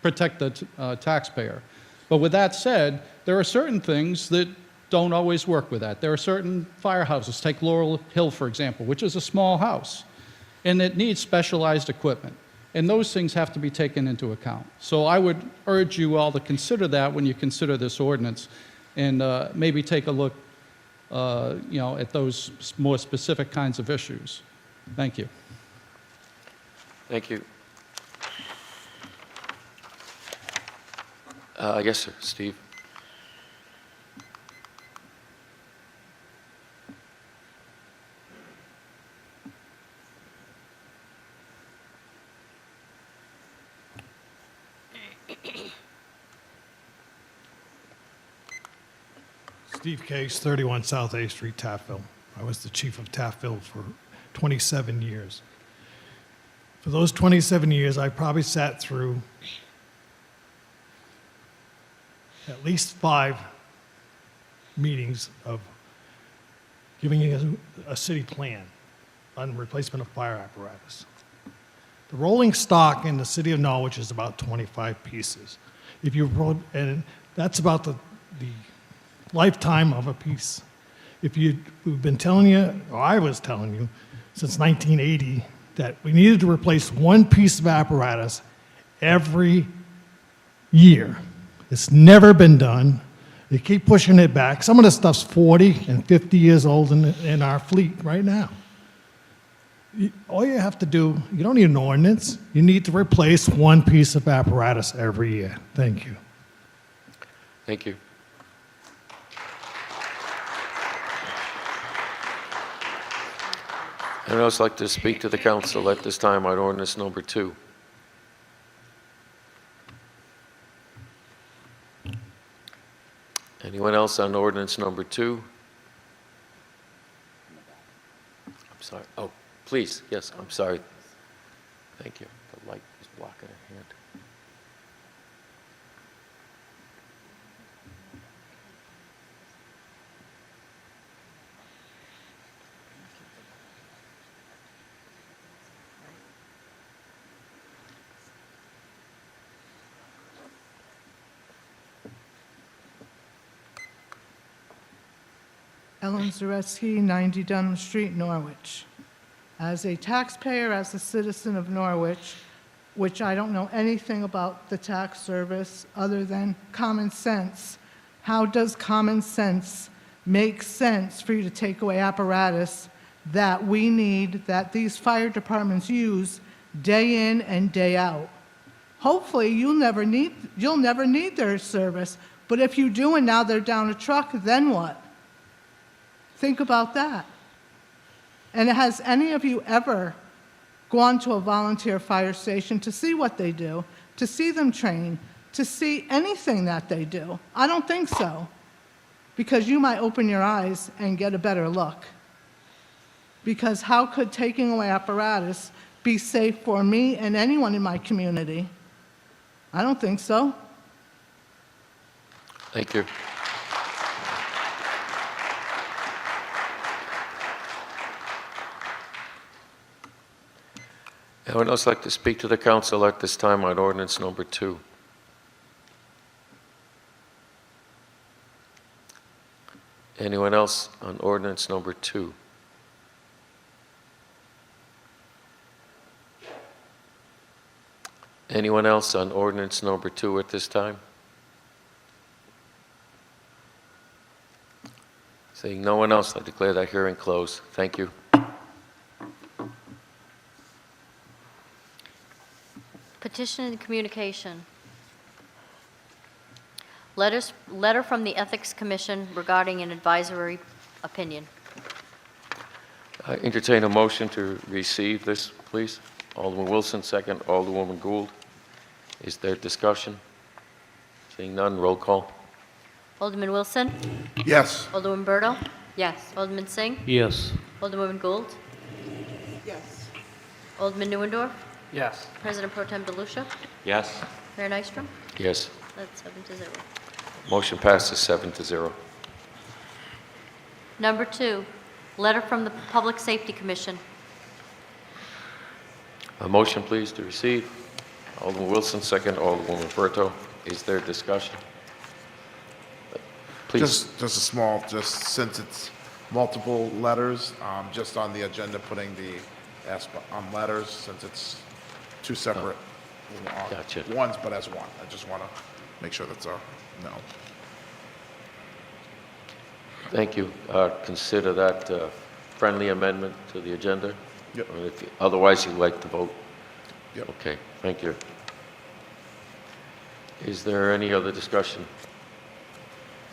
protect the taxpayer. But with that said, there are certain things that don't always work with that. There are certain firehouses, take Laurel Hill, for example, which is a small house, and it needs specialized equipment. And those things have to be taken into account. So I would urge you all to consider that when you consider this ordinance, and maybe take a look, at those more specific kinds of issues. Thank you. Thank you. Yes, sir. Steve. Steve Case, 31 South A Street, Taphville. I was the chief of Taphville for 27 years. For those 27 years, I probably sat through at least 5 meetings of giving a city plan on replacement of fire apparatus. The rolling stock in the city of Norwich is about 25 pieces. And that's about the lifetime of a piece. We've been telling you, or I was telling you, since 1980, that we needed to replace 1 piece of apparatus every year. It's never been done. They keep pushing it back. Some of the stuff's 40 and 50 years old in our fleet right now. All you have to do, you don't need an ordinance. You need to replace 1 piece of apparatus every year. Thank you. Thank you. Anyone else like to speak to the council at this time on ordinance number 2? Anyone else on ordinance number 2? I'm sorry. Oh, please, yes, I'm sorry. Thank you. The light is blocking her hand. Ellen Zareski, 90 Dunham Street, Norwich. As a taxpayer, as a citizen of Norwich, which I don't know anything about the tax service other than common sense, how does common sense make sense for you to take away apparatus that we need, that these fire departments use day in and day out? Hopefully, you'll never need their service, but if you do and now they're down a truck, then what? Think about that. And has any of you ever gone to a volunteer fire station to see what they do, to see them train, to see anything that they do? I don't think so, because you might open your eyes and get a better look. Because how could taking away apparatus be safe for me and anyone in my community? I don't think so. Thank you. Anyone else like to speak to the council at this time on ordinance number 2? Anyone else on ordinance number 2? Anyone else on ordinance number 2 at this time? Seeing no one else, I declare that hearing closed. Thank you. Petition and communication. Letter from the Ethics Commission regarding an advisory opinion. I entertain a motion to receive this, please. Alderman Wilson, second. Alderwoman Gould. Is there discussion? Seeing none, roll call. Alderman Wilson? Yes. Alderwoman Berto? Yes. Alderman Singh? Yes. Alderwoman Gould? Yes. Alderman Neuendorf? Yes. President Pro Tem DeLucia? Yes. Mayor Nystrom? Yes. That's 7-0. Motion passes 7-0. Number 2, letter from the Public Safety Commission. A motion, please, to receive. Alderman Wilson, second. Alderwoman Berto. Is there discussion? Please. Just a small, since it's multiple letters, just on the agenda, putting the on letters, since it's two separate Gotcha. ones, but as one. I just want to make sure that's a no. Thank you. Consider that friendly amendment to the agenda? Yep. Or if otherwise, you'd like to vote? Yep. Okay, thank you. Is there any other discussion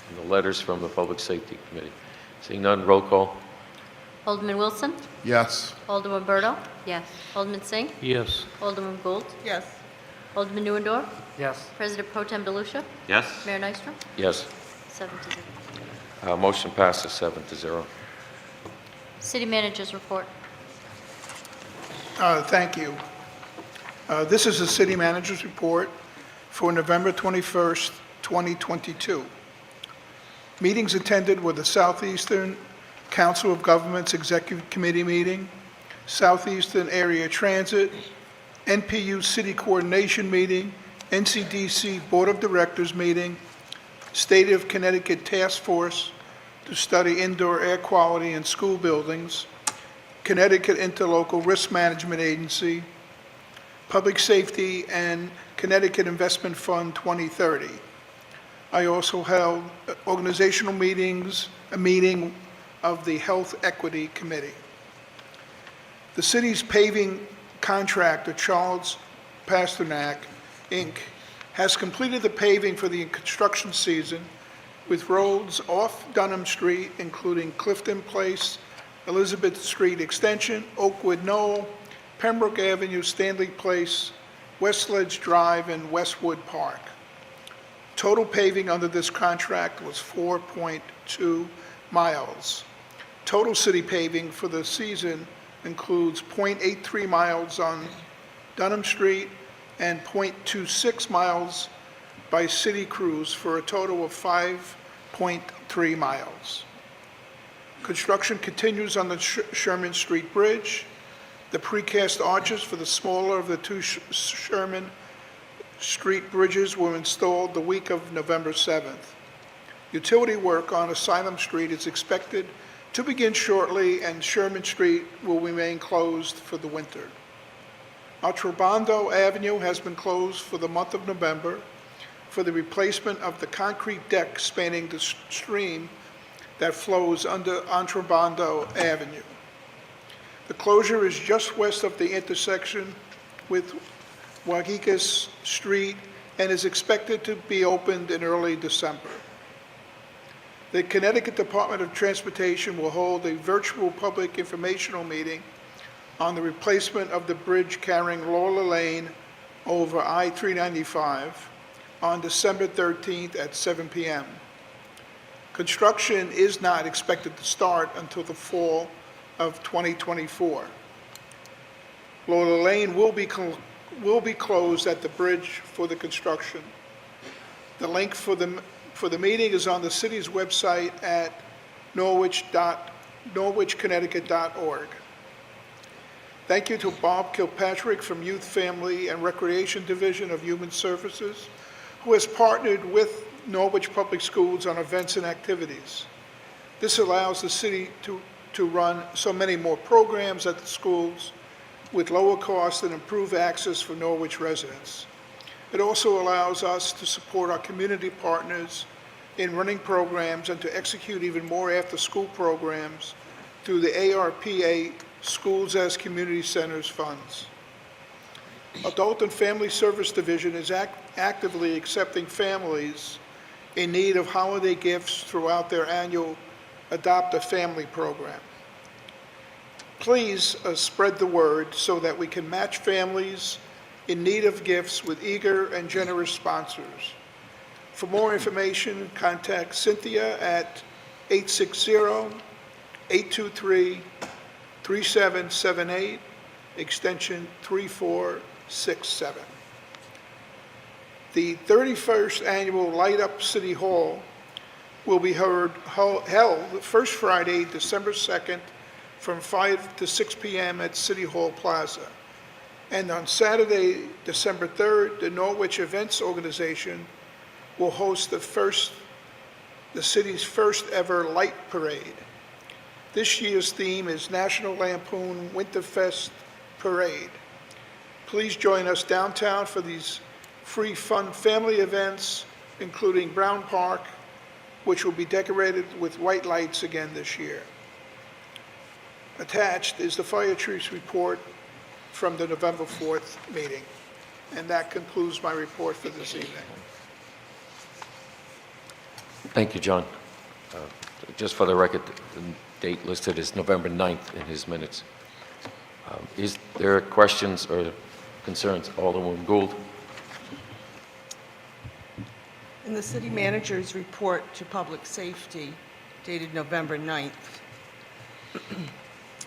on the letters from the Public Safety Committee? Seeing none, roll call. Alderman Wilson? Yes. Alderwoman Berto? Yes. Alderman Singh? Yes. Alderwoman Gould? Yes. Alderman Neuendorf? Yes. President Pro Tem DeLucia? Yes. Mayor Nystrom? Yes. 7-0. Motion passes 7-0. City Manager's report. Thank you. This is the City Manager's report for November 21st, 2022. Meetings attended were the Southeastern Council of Governments Executive Committee meeting, Southeastern Area Transit, NPU City Coordination meeting, NCDC Board of Directors meeting, State of Connecticut Task Force to study indoor air quality in school buildings, Connecticut Interlocal Risk Management Agency, Public Safety, and Connecticut Investment Fund 2030. I also held organizational meetings, a meeting of the Health Equity Committee. The city's paving contractor, Charles Pasternak, Inc., has completed the paving for the construction season with roads off Dunham Street, including Clifton Place, Elizabeth Street Extension, Oakwood Knoll, Pembroke Avenue, Stanley Place, West Ledge Drive, and Westwood Park. Total paving under this contract was 4.2 miles. Total city paving for the season includes 0.83 miles on Dunham Street and 0.26 miles by city crews for a total of 5.3 miles. Construction continues on the Sherman Street Bridge. The precast arches for the smaller of the two Sherman Street bridges were installed the week of November 7th. Utility work on Asylum Street is expected to begin shortly, and Sherman Street will remain closed for the winter. Altrabando Avenue has been closed for the month of November for the replacement of the concrete deck spanning the stream that flows under Altrabando Avenue. The closure is just west of the intersection with Wagikas Street and is expected to be opened in early December. The Connecticut Department of Transportation will hold a virtual public informational meeting on the replacement of the bridge carrying Lola Lane over I-395 on December 13th at 7 p.m. Construction is not expected to start until the fall of 2024. Lola Lane will be closed at the bridge for the construction. The link for the meeting is on the city's website at norwichconnecticut.org. Thank you to Bob Kilpatrick from Youth, Family, and Recreation Division of Human Services, who has partnered with Norwich Public Schools on events and activities. This allows the city to run so many more programs at the schools with lower costs and improved access for Norwich residents. It also allows us to support our community partners in running programs and to execute even more after-school programs through the ARPA Schools as Community Centers funds. Adult and Family Service Division is actively accepting families in need of holiday gifts throughout their annual Adopt a Family program. Please spread the word so that we can match families in need of gifts with eager and generous sponsors. For more information, contact Cynthia at 860-823-3778, extension 3467. The 31st Annual Light Up City Hall will be held the first Friday, December 2nd, from 5 to 6 p.m. at City Hall Plaza. And on Saturday, December 3rd, the Norwich Events Organization will host the city's first ever light parade. This year's theme is National Lampoon Winterfest Parade. Please join us downtown for these free, fun family events, including Brown Park, which will be decorated with white lights again this year. Attached is the fire chief's report from the November 4th meeting. And that concludes my report for this evening. Thank you, John. Just for the record, the date listed is November 9th in his minutes. Is there questions or concerns? Alderwoman Gould. In the city manager's report to public safety dated November 9th,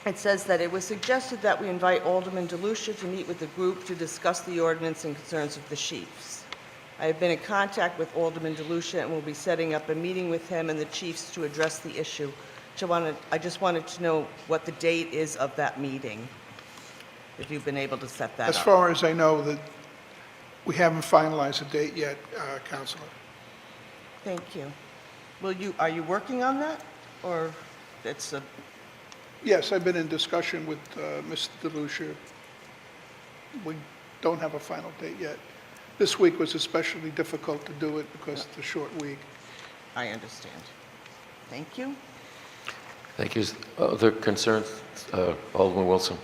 it says that it was suggested that we invite Alderman DeLucia to meet with the group to discuss the ordinance and concerns of the chiefs. I have been in contact with Alderman DeLucia and will be setting up a meeting with him and the chiefs to address the issue. I just wanted to know what the date is of that meeting, if you've been able to set that up. As far as I know, that we haven't finalized a date yet, Councilor. Thank you. Are you working on that, or it's a... Yes, I've been in discussion with Mr. DeLucia. We don't have a final date yet. This week was especially difficult to do it because it's a short week. I understand. Thank you. Thank you. Other concerns? Alderman Wilson.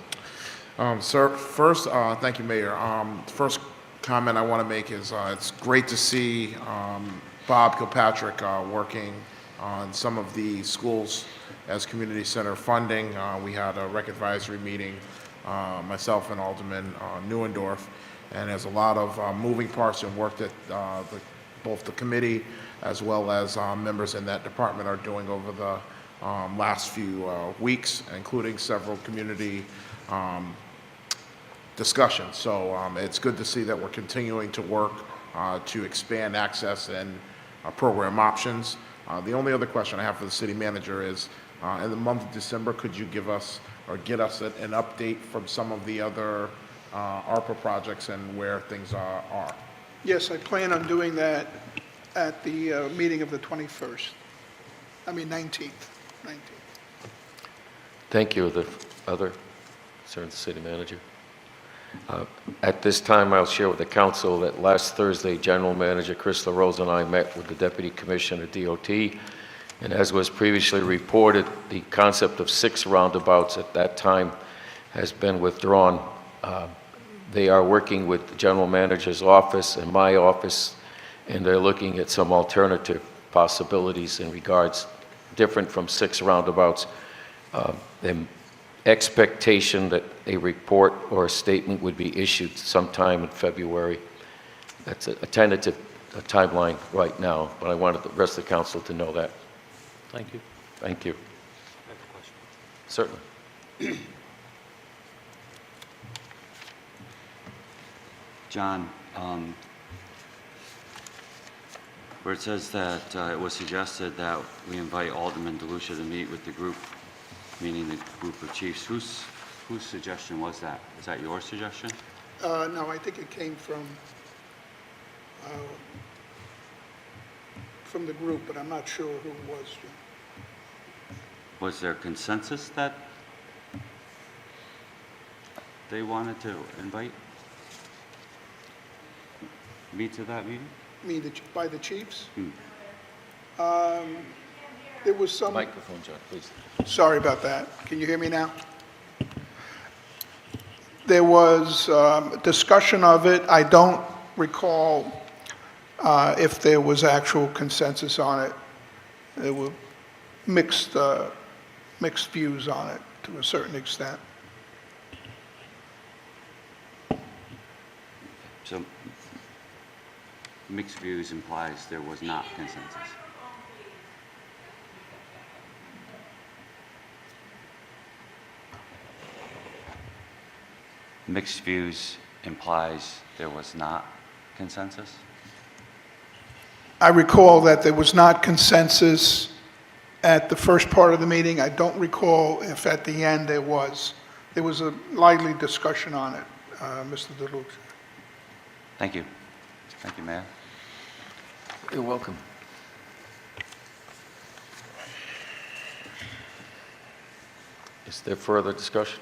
Sir, first, thank you, Mayor. First comment I want to make is it's great to see Bob Kilpatrick working on some of the schools as community center funding. We had a rec advisory meeting, myself and Alderman Neuendorf, and there's a lot of moving parts and work that the both the committee as well as members in that department are doing over the last few weeks, including several community discussions. So it's good to see that we're continuing to work to expand access and program options. The only other question I have for the city manager is, in the month of December, could you give us or get us an update from some of the other ARPA projects and where things are? Yes, I plan on doing that at the meeting of the 19th. Thank you. The other concerns, the city manager. At this time, I'll share with the council that last Thursday, General Manager Chris LaRose and I met with the Deputy Commissioner DOT, and as was previously reported, the concept of 6 roundabouts at that time has been withdrawn. They are working with the General Manager's office and my office, and they're looking at some alternative possibilities in regards different from 6 roundabouts. The expectation that a report or a statement would be issued sometime in February. That's a tentative timeline right now, but I wanted the rest of the council to know that. Thank you. Thank you. I have a question. Certainly. John, where it says that it was suggested that we invite Alderman DeLucia to meet with the group, meaning the group of chiefs, whose suggestion was that? Is that your suggestion? No, I think it came from the group, but I'm not sure who it was. Was there consensus that they wanted to invite me to that meeting? You mean by the chiefs? Hmm. There was some... Microphone, John, please. Sorry about that. Can you hear me now? There was discussion of it. I don't recall if there was actual consensus on it. There were mixed views on it to a certain extent. So mixed views implies there was not consensus. Mixed views implies there was not consensus? I recall that there was not consensus at the first part of the meeting. I don't recall if at the end there was. There was a lively discussion on it, Mr. DeLucia. Thank you. Thank you, Mayor. You're welcome. Is there further discussion?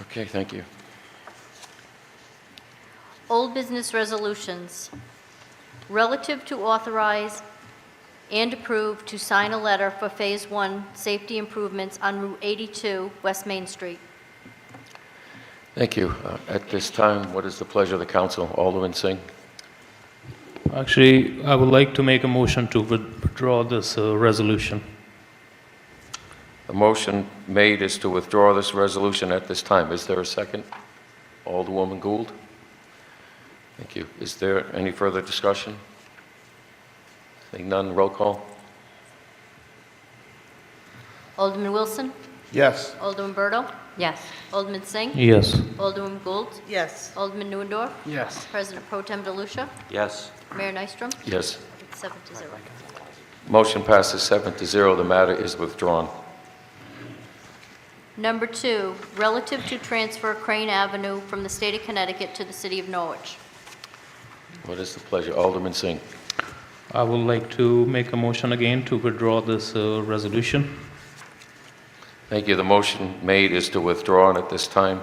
Okay, thank you. Old business resolutions. Relative to authorize and approve to sign a letter for Phase 1 safety improvements on Route 82, West Main Street. Thank you. At this time, what is the pleasure of the council? Alderman Singh? Actually, I would like to make a motion to withdraw this resolution. The motion made is to withdraw this resolution at this time. Is there a second? Alderwoman Gould? Thank you. Is there any further discussion? Seeing none, roll call. Alderman Wilson? Yes. Alderman Berto? Yes. Alderman Singh? Yes. Alderman Gould? Yes. Alderman Neuendorf? Yes. President Pro Tem DeLucia? Yes. Mayor Nystrom? Yes. 7-0. Motion passes 7-0. The matter is withdrawn. Number 2, relative to transfer Crane Avenue from the state of Connecticut to the city of Norwich. What is the pleasure? Alderman Singh. I would like to make a motion again to withdraw this resolution. Thank you. The motion made is to withdraw, and at this time,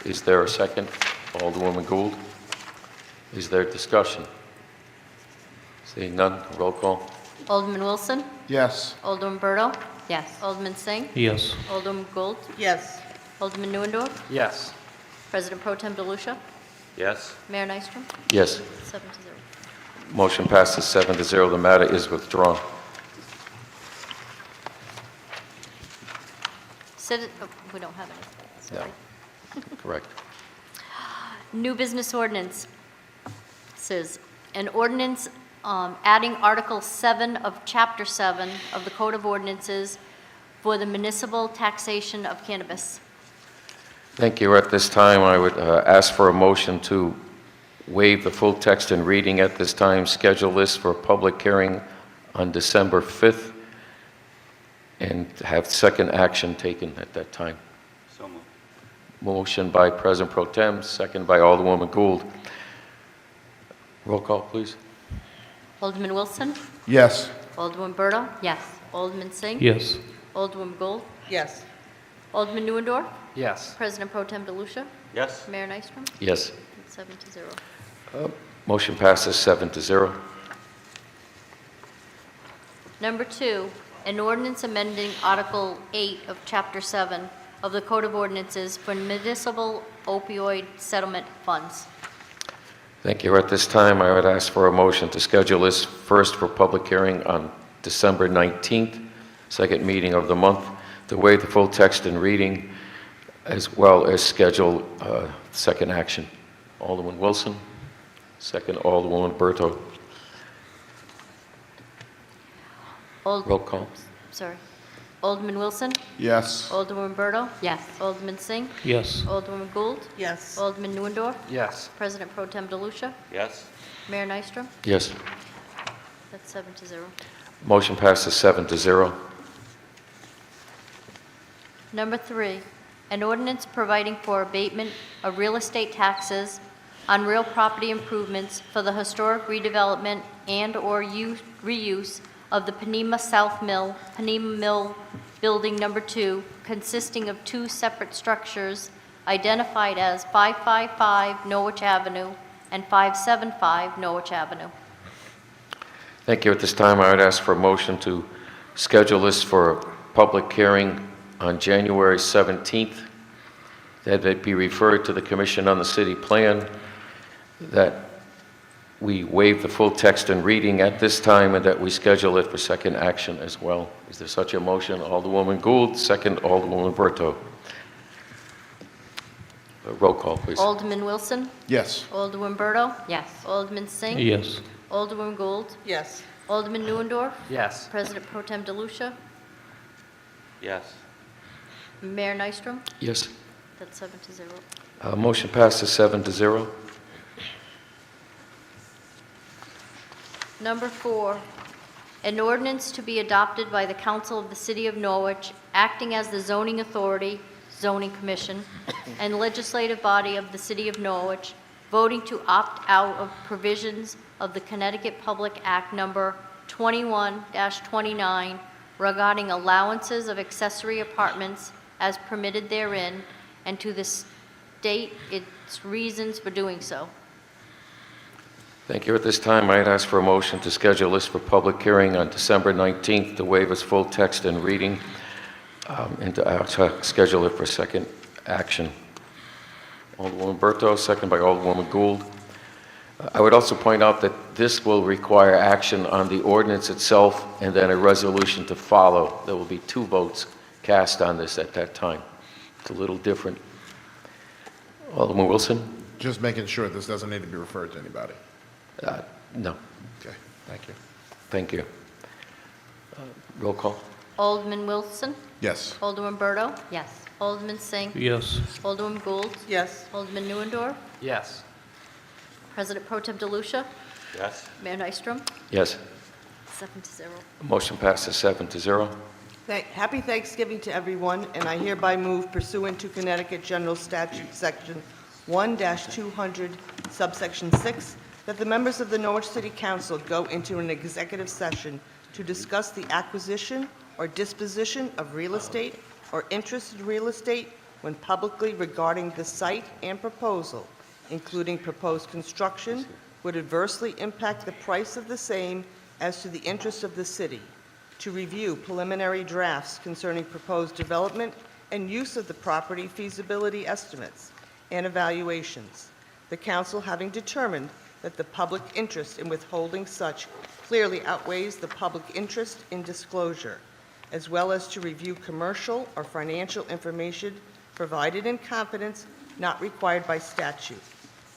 is there a second? Alderwoman Gould. Is there discussion? Seeing none, roll call. Alderman Wilson? Yes. Alderman Berto? Yes. Alderman Singh? Yes. Alderman Gould? Yes. Alderman Neuendorf? Yes. President Pro Tem DeLucia? Yes. Mayor Nystrom? Yes. 7-0. Motion passes 7-0. The matter is withdrawn. We don't have anything, sorry. Correct. New business ordinance. Says, an ordinance adding Article 7 of Chapter 7 of the Code of Ordinances for the municipal taxation of cannabis. Thank you. At this time, I would ask for a motion to waive the full text and reading at this time, schedule this for a public hearing on December 5th, and have second action taken at that time. So moved. Motion by President Pro Tem, second by Alderwoman Gould. Roll call, please. Alderman Wilson? Yes. Alderman Berto? Yes. Alderman Singh? Yes. Alderwoman Gould? Yes. Alderman Neuendorf? Yes. President Pro Tem DeLucia? Yes. Mayor Nystrom? Yes. 7-0. Motion passes 7-0. Number 2, an ordinance amending Article 8 of Chapter 7 of the Code of Ordinances for municipal opioid settlement funds. Thank you. At this time, I would ask for a motion to schedule this first for public hearing on December 19th, second meeting of the month, to waive the full text and reading, as well as schedule second action. Alderman Wilson, second Alderwoman Berto. Roll call. Sorry. Alderman Wilson? Yes. Alderwoman Berto? Yes. Alderman Singh? Yes. Alderwoman Gould? Yes. Alderman Neuendorf? Yes. President Pro Tem DeLucia? Yes. Mayor Nystrom? Yes. That's 7-0. Motion passes 7-0. Number 3, an ordinance providing for abatement of real estate taxes on real property improvements for the historic redevelopment and/or reuse of the Panema South Mill, Panema Mill Building Number 2, consisting of 2 separate structures identified as 555 Norwich Avenue and 575 Norwich Avenue. Thank you. At this time, I would ask for a motion to schedule this for a public hearing on January 17th, that it be referred to the Commission on the City Plan, that we waive the full text and reading at this time, and that we schedule it for second action as well. Is there such a motion? Alderwoman Gould, second Alderwoman Berto. Roll call, please. Alderman Wilson? Yes. Alderwoman Berto? Yes. Alderman Singh? Yes. Alderwoman Gould? Yes. Alderman Neuendorf? Yes. President Pro Tem DeLucia? Yes. Mayor Nystrom? Yes. That's 7-0. Motion passes 7-0. Number 4, an ordinance to be adopted by the Council of the City of Norwich, acting as the zoning authority, zoning commission, and legislative body of the City of Norwich, voting to opt out of provisions of the Connecticut Public Act Number 21-29 regarding allowances of accessory apartments as permitted therein, and to state its reasons for doing so. Thank you. At this time, I'd ask for a motion to schedule this for public hearing on December 19th, to waive its full text and reading, and to schedule it for second action. Alderwoman Berto, second by Alderwoman Gould. I would also point out that this will require action on the ordinance itself and then a resolution to follow. There will be 2 votes cast on this at that time. It's a little different. Alderman Wilson? Just making sure this doesn't need to be referred to anybody. No. Okay, thank you. Thank you. Roll call. Alderman Wilson? Yes. Alderman Berto? Yes. Alderman Singh? Yes. Alderwoman Gould? Yes. Alderman Neuendorf? Yes. President Pro Tem DeLucia? Yes. Mayor Nystrom? Yes. 7-0. Motion passes 7-0. Happy Thanksgiving to everyone, and I hereby move pursuant to Connecticut General Statute Section 1-200, subsection 6, that the members of the Norwich City Council go into an executive session to discuss the acquisition or disposition of real estate or interest in real estate when publicly regarding the site and proposal, including proposed construction, would adversely impact the price of the same as to the interests of the city, to review preliminary drafts concerning proposed development and use of the property feasibility estimates and evaluations, the council having determined that the public interest in withholding such clearly outweighs the public interest in disclosure, as well as to review commercial or financial information provided in confidence not required by statute,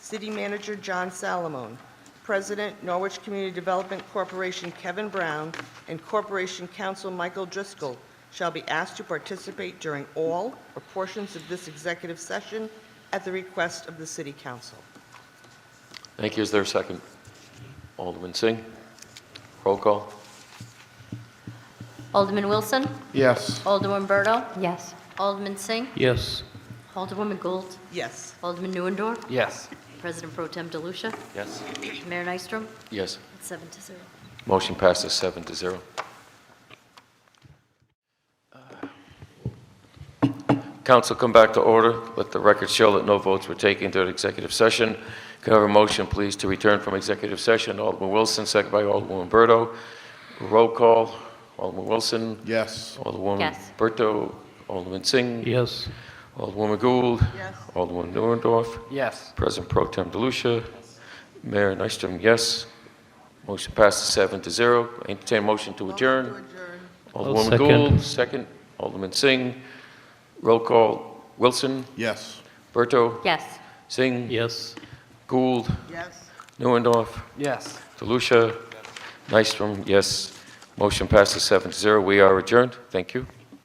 City Manager John Salamone, President, Norwich Community Development Corporation Kevin Brown, and Corporation Counsel Michael Driscoll shall be asked to participate during all or portions of this executive session at the request of the City Council. Thank you. Is there a second? Alderman Singh. Roll call. Alderman Wilson? Yes. Alderman Berto? Yes. Alderman Singh? Yes. Alderwoman Gould? Yes. Alderman Neuendorf? Yes. President Pro Tem DeLucia? Yes. Mayor Nystrom? Yes. It's 7-0. Motion passes 7-0. Council, come back to order. Let the record show that no votes were taken during executive session. Can I have a motion, please, to return from executive session? Alderman Wilson, second by Alderwoman Berto. Roll call. Alderman Wilson. Yes. Alderwoman Yes. Berto. Alderman Singh. Yes. Alderwoman Gould. Yes. Alderman Neuendorf. Yes. President Pro Tem DeLucia. Mayor Nystrom, yes. Motion passes 7-0. Entertain a motion to adjourn. Alderwoman second. Gould, second. Alderman Singh. Roll call. Wilson. Yes. Berto. Yes. Singh. Yes. Gould. Yes. Neuendorf. Yes. DeLucia. Nystrom, yes. Motion passes 7-0. We are adjourned. Thank you.